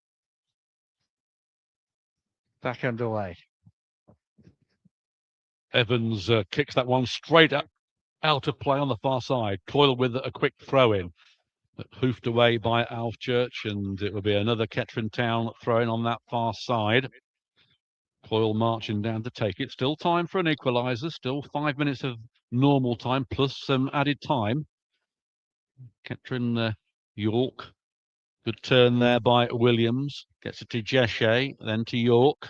Back underway. Evans kicks that one straight out of play on the far side. Coyle with a quick throw-in. Hoofed away by Alvechurch, and it will be another Kettering Town throw-in on that far side. Coyle marching down to take it. Still time for an equaliser. Still 5 minutes of normal time plus some added time. Kettering York. Good turn there by Williams. Gets it to Jeshe, then to York.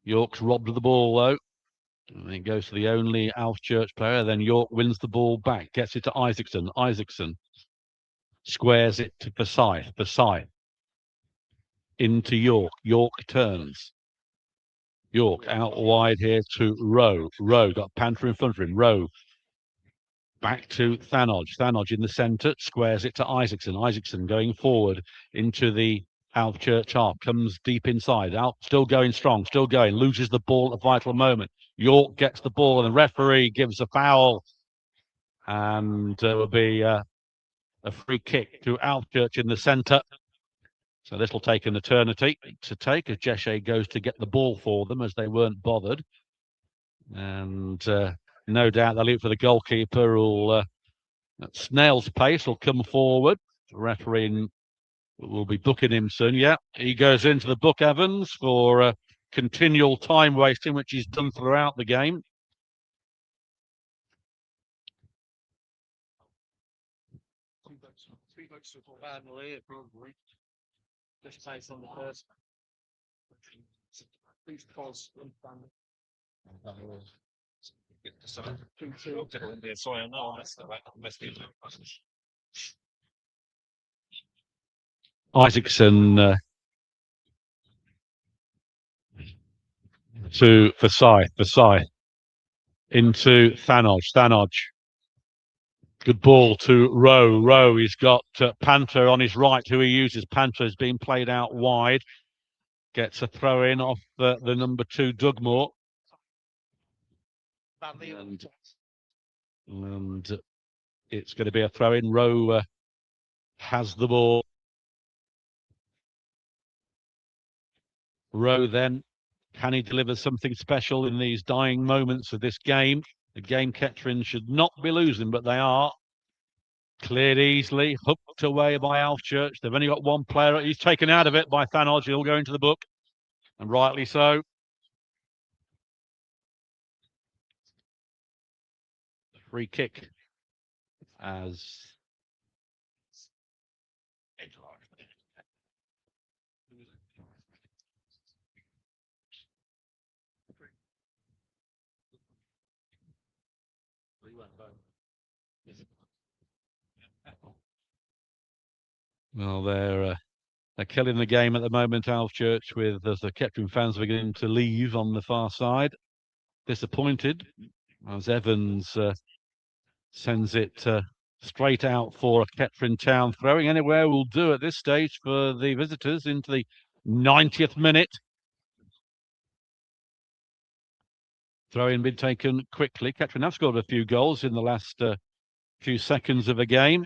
York's robbed of the ball though. And it goes to the only Alvechurch player. Then York wins the ball back. Gets it to Isaacson. Isaacson squares it to Forsyth. Forsyth into York. York turns. York out wide here to Rowe. Rowe got Panther in front of him. Rowe back to Thanodge. Thanodge in the centre, squares it to Isaacson. Isaacson going forward into the Alvechurch half. Comes deep inside. Out, still going strong, still going. Loses the ball at a vital moment. York gets the ball and the referee gives a foul. And there will be a free kick to Alvechurch in the centre. So this will take an eternity to take as Jeshe goes to get the ball for them, as they weren't bothered. And no doubt they'll look for the goalkeeper who'll, at snail's pace, will come forward. The referee will be booking him soon. Yeah, he goes into the book, Evans, for continual time wasting, which he's done throughout the game. Isaacson to Versailles into Thanoj. Good ball to Rowe. Rowe, he's got Panther on his right, who he uses. Panther is being played out wide. Gets a throw in off the number 2, Dugmore. And it's going to be a throw in. Rowe has the ball. Rowe then, can he deliver something special in these dying moments of this game? The game Kettering should not be losing, but they are. Cleared easily, hooked away by Alvechurch. They've only got one player. He's taken out of it by Thanoj. He'll go into the book, and rightly so. Free kick as well, they're killing the game at the moment, Alvechurch, with as the Kettering fans are beginning to leave on the far side. Disappointed as Evans sends it straight out for a Kettering town. Throwing anywhere will do at this stage for the visitors into the 90th minute. Throw-in been taken quickly. Kettering have scored a few goals in the last few seconds of a game.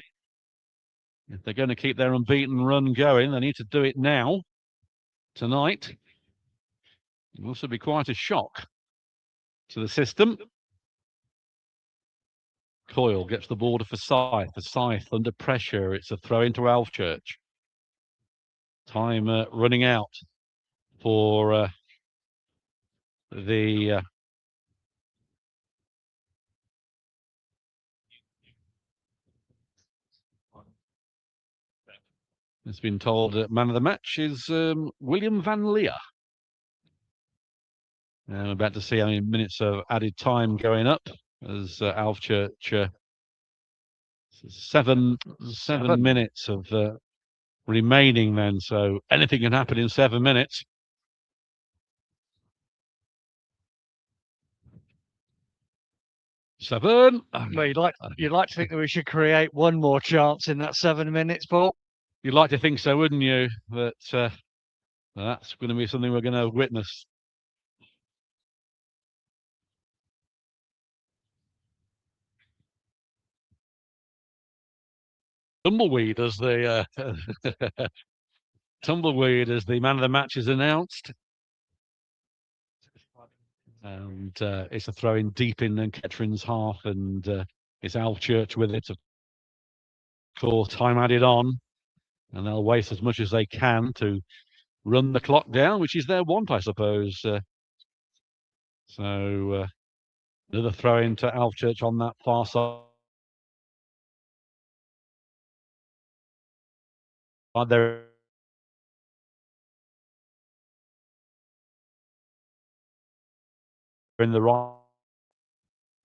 If they're going to keep their unbeaten run going, they need to do it now, tonight. It'll also be quite a shock to the system. Coyle gets the ball to Forsyth under pressure. It's a throw into Alvechurch. Time running out for the it's been told that man of the match is William Van Leer. I'm about to see how many minutes of added time going up as Alvechurch 7 minutes of remaining then, so anything can happen in 7 minutes. Seven. Well, you'd like to think that we should create one more chance in that 7 minutes, Paul. You'd like to think so, wouldn't you? But that's going to be something we're going to witness. Tumbleweed as the Tumbleweed as the man of the match is announced. And it's a throw in deep in Kettering's half, and it's Alvechurch with it. Of course, time added on, and they'll waste as much as they can to run the clock down, which is their want, I suppose. So another throw into Alvechurch on that far side. They're in the right.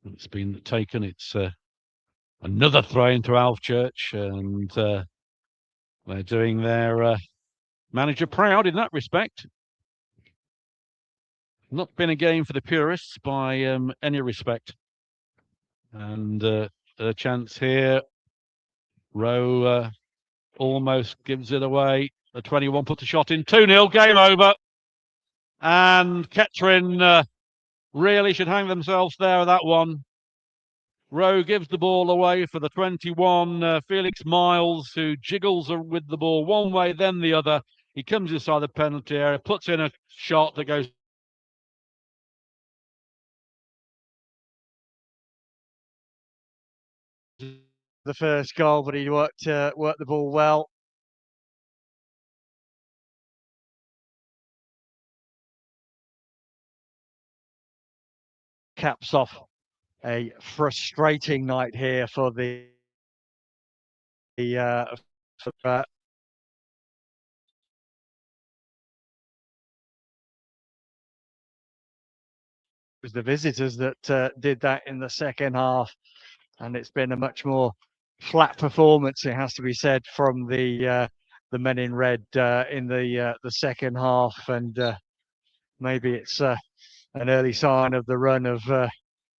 It's been taken. It's another throw into Alvechurch, and they're doing their manager proud in that respect. Not been a game for the purists by any respect. And a chance here. Rowe almost gives it away. The 21 puts a shot in. 2-0, game over. And Kettering really should hang themselves there with that one. Rowe gives the ball away for the 21, Felix Miles, who jiggles with the ball one way, then the other. He comes inside the penalty area, puts in a shot that goes the first goal, but he worked the ball well. Caps off a frustrating night here for the for was the visitors that did that in the second half, and it's been a much more flat performance, it has to be said, from the men in red in the second half, and maybe it's an early sign of the run of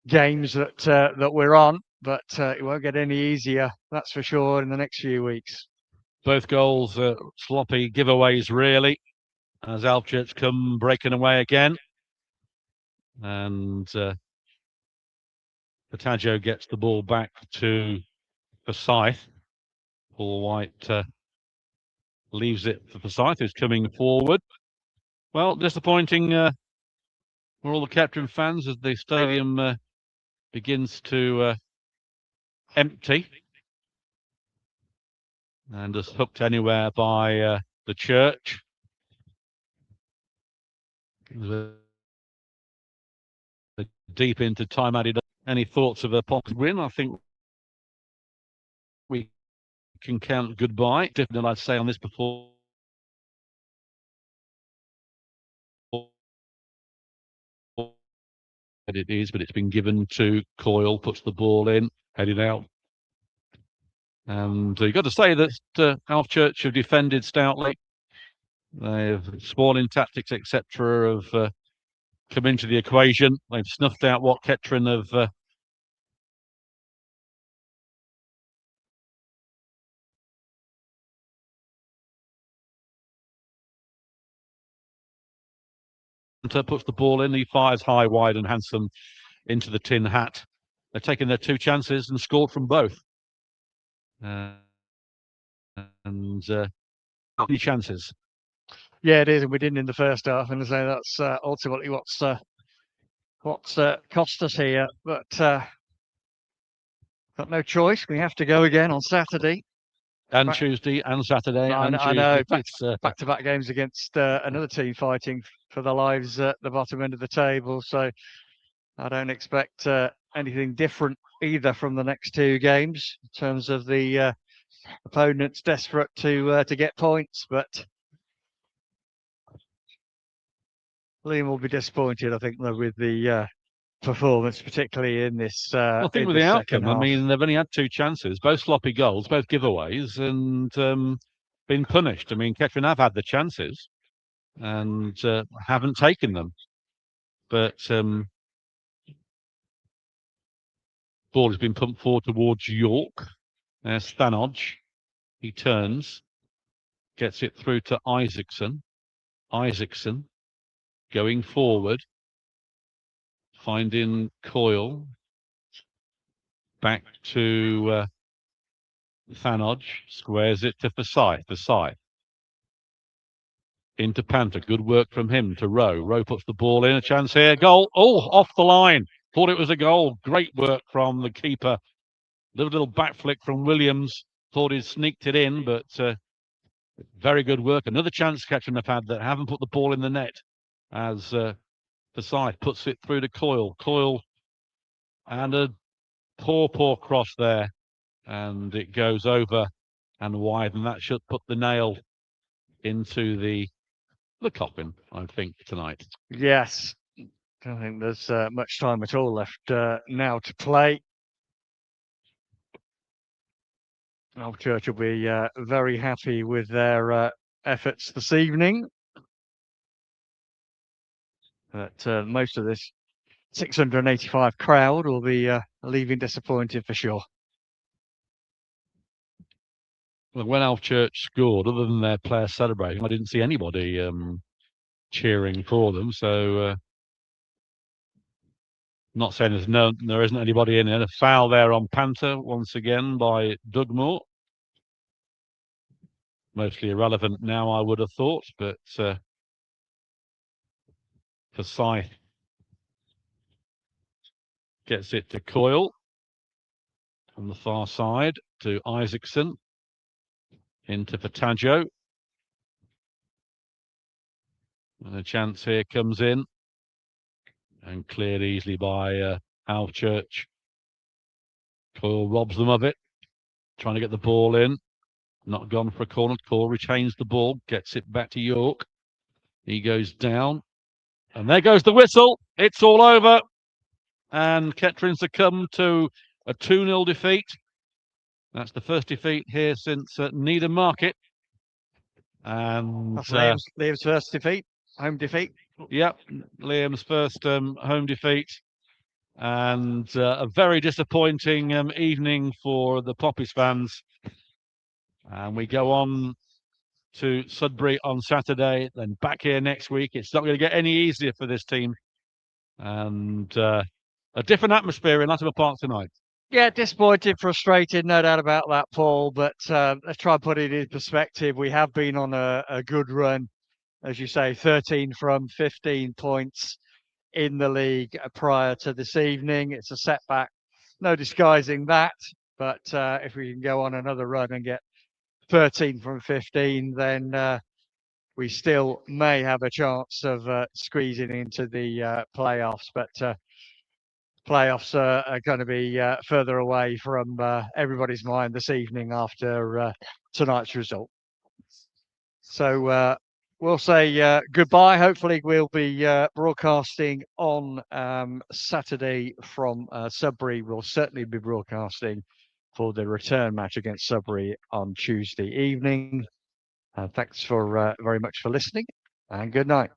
games that we're on, but it won't get any easier, that's for sure, in the next few weeks. Both goals sloppy giveaways, really, as Alvechurch come breaking away again. And Patagio gets the ball back to Forsyth. Paul White leaves it for Forsyth, who's coming forward. Well, disappointing for all the Kettering fans as the stadium begins to empty. And just hooked anywhere by the church. Deep into time added. Any thoughts of a pocket win? I think we can count goodbye. Different than I'd say on this before. It is, but it's been given to Coyle, puts the ball in, headed out. And you've got to say that Alvechurch have defended stoutly. They've sworn in tactics, etc., have come into the equation. They've snuffed out what Kettering have puts the ball in. He fires high, wide, and handsome into the tin hat. They've taken their two chances and scored from both. And many chances. Yeah, it is, and we didn't in the first half, and so that's ultimately what's cost us here. But got no choice. We have to go again on Saturday. And Tuesday and Saturday and Tuesday. I know, back-to-back games against another team fighting for their lives at the bottom end of the table. So I don't expect anything different either from the next two games in terms of the opponents desperate to get points. But Liam will be disappointed, I think, with the performance, particularly in this. I think with the outcome, I mean, they've only had two chances, both sloppy goals, both giveaways, and been punished. I mean, Kettering have had the chances and haven't taken them. But ball has been pumped forward towards York. There's Thanodge. He turns, gets it through to Isaacson. Isaacson going forward, finding Coyle. Back to Thanodge, squares it to Forsyth. Forsyth into Panther. Good work from him to Rowe. Rowe puts the ball in. A chance here. Goal. Oh, off the line. Thought it was a goal. Great work from the keeper. Little back flick from Williams. Thought he'd sneaked it in, but very good work. Another chance Kettering have had that haven't put the ball in the net as Forsyth puts it through to Coyle. Coyle and a poor cross there. And it goes over and wide, and that should put the nail into the coffin, I think, tonight. Yes, don't think there's much time at all left now to play. Alvechurch will be very happy with their efforts this evening. But most of this 685 crowd will be leaving disappointed for sure. Well, when Alvechurch scored, other than their players celebrating, I didn't see anybody cheering for them. So, not saying there isn't anybody in it. A foul there on Panther once again by Dugmore. mostly irrelevant now, I would have thought, but Forsyth gets it to Coyle on the far side to Isaacson into Fataggio. And a chance here comes in and cleared easily by Alvechurch. Coyle robs them of it, trying to get the ball in. Not gone for a corner. Coyle retains the ball, gets it back to York. He goes down. And there goes the whistle. It's all over. And Kettering succumbed to a 2-0 defeat. That's the first defeat here since Needham Market. And That's Liam's first defeat, home defeat. Yep, Liam's first home defeat. And a very disappointing evening for the Poppies fans. And we go on to Sudbury on Saturday, then back here next week. It's not going to get any easier for this team. And a different atmosphere in Latimer Park tonight. Yeah, disappointed, frustrated, no doubt about that, Paul. But let's try and put it in perspective. We have been on a good run, as you say, 13 from 15 points in the league prior to this evening. It's a setback, no disguising that. But if we can go on another run and get 13 from 15, then we still may have a chance of squeezing into the playoffs. But playoffs are going to be further away from everybody's mind this evening after tonight's result. So we'll say goodbye. Hopefully we'll be broadcasting on Saturday from Sudbury. We'll certainly be broadcasting for the return match against Sudbury on Tuesday evening. Thanks for very much for listening, and good night.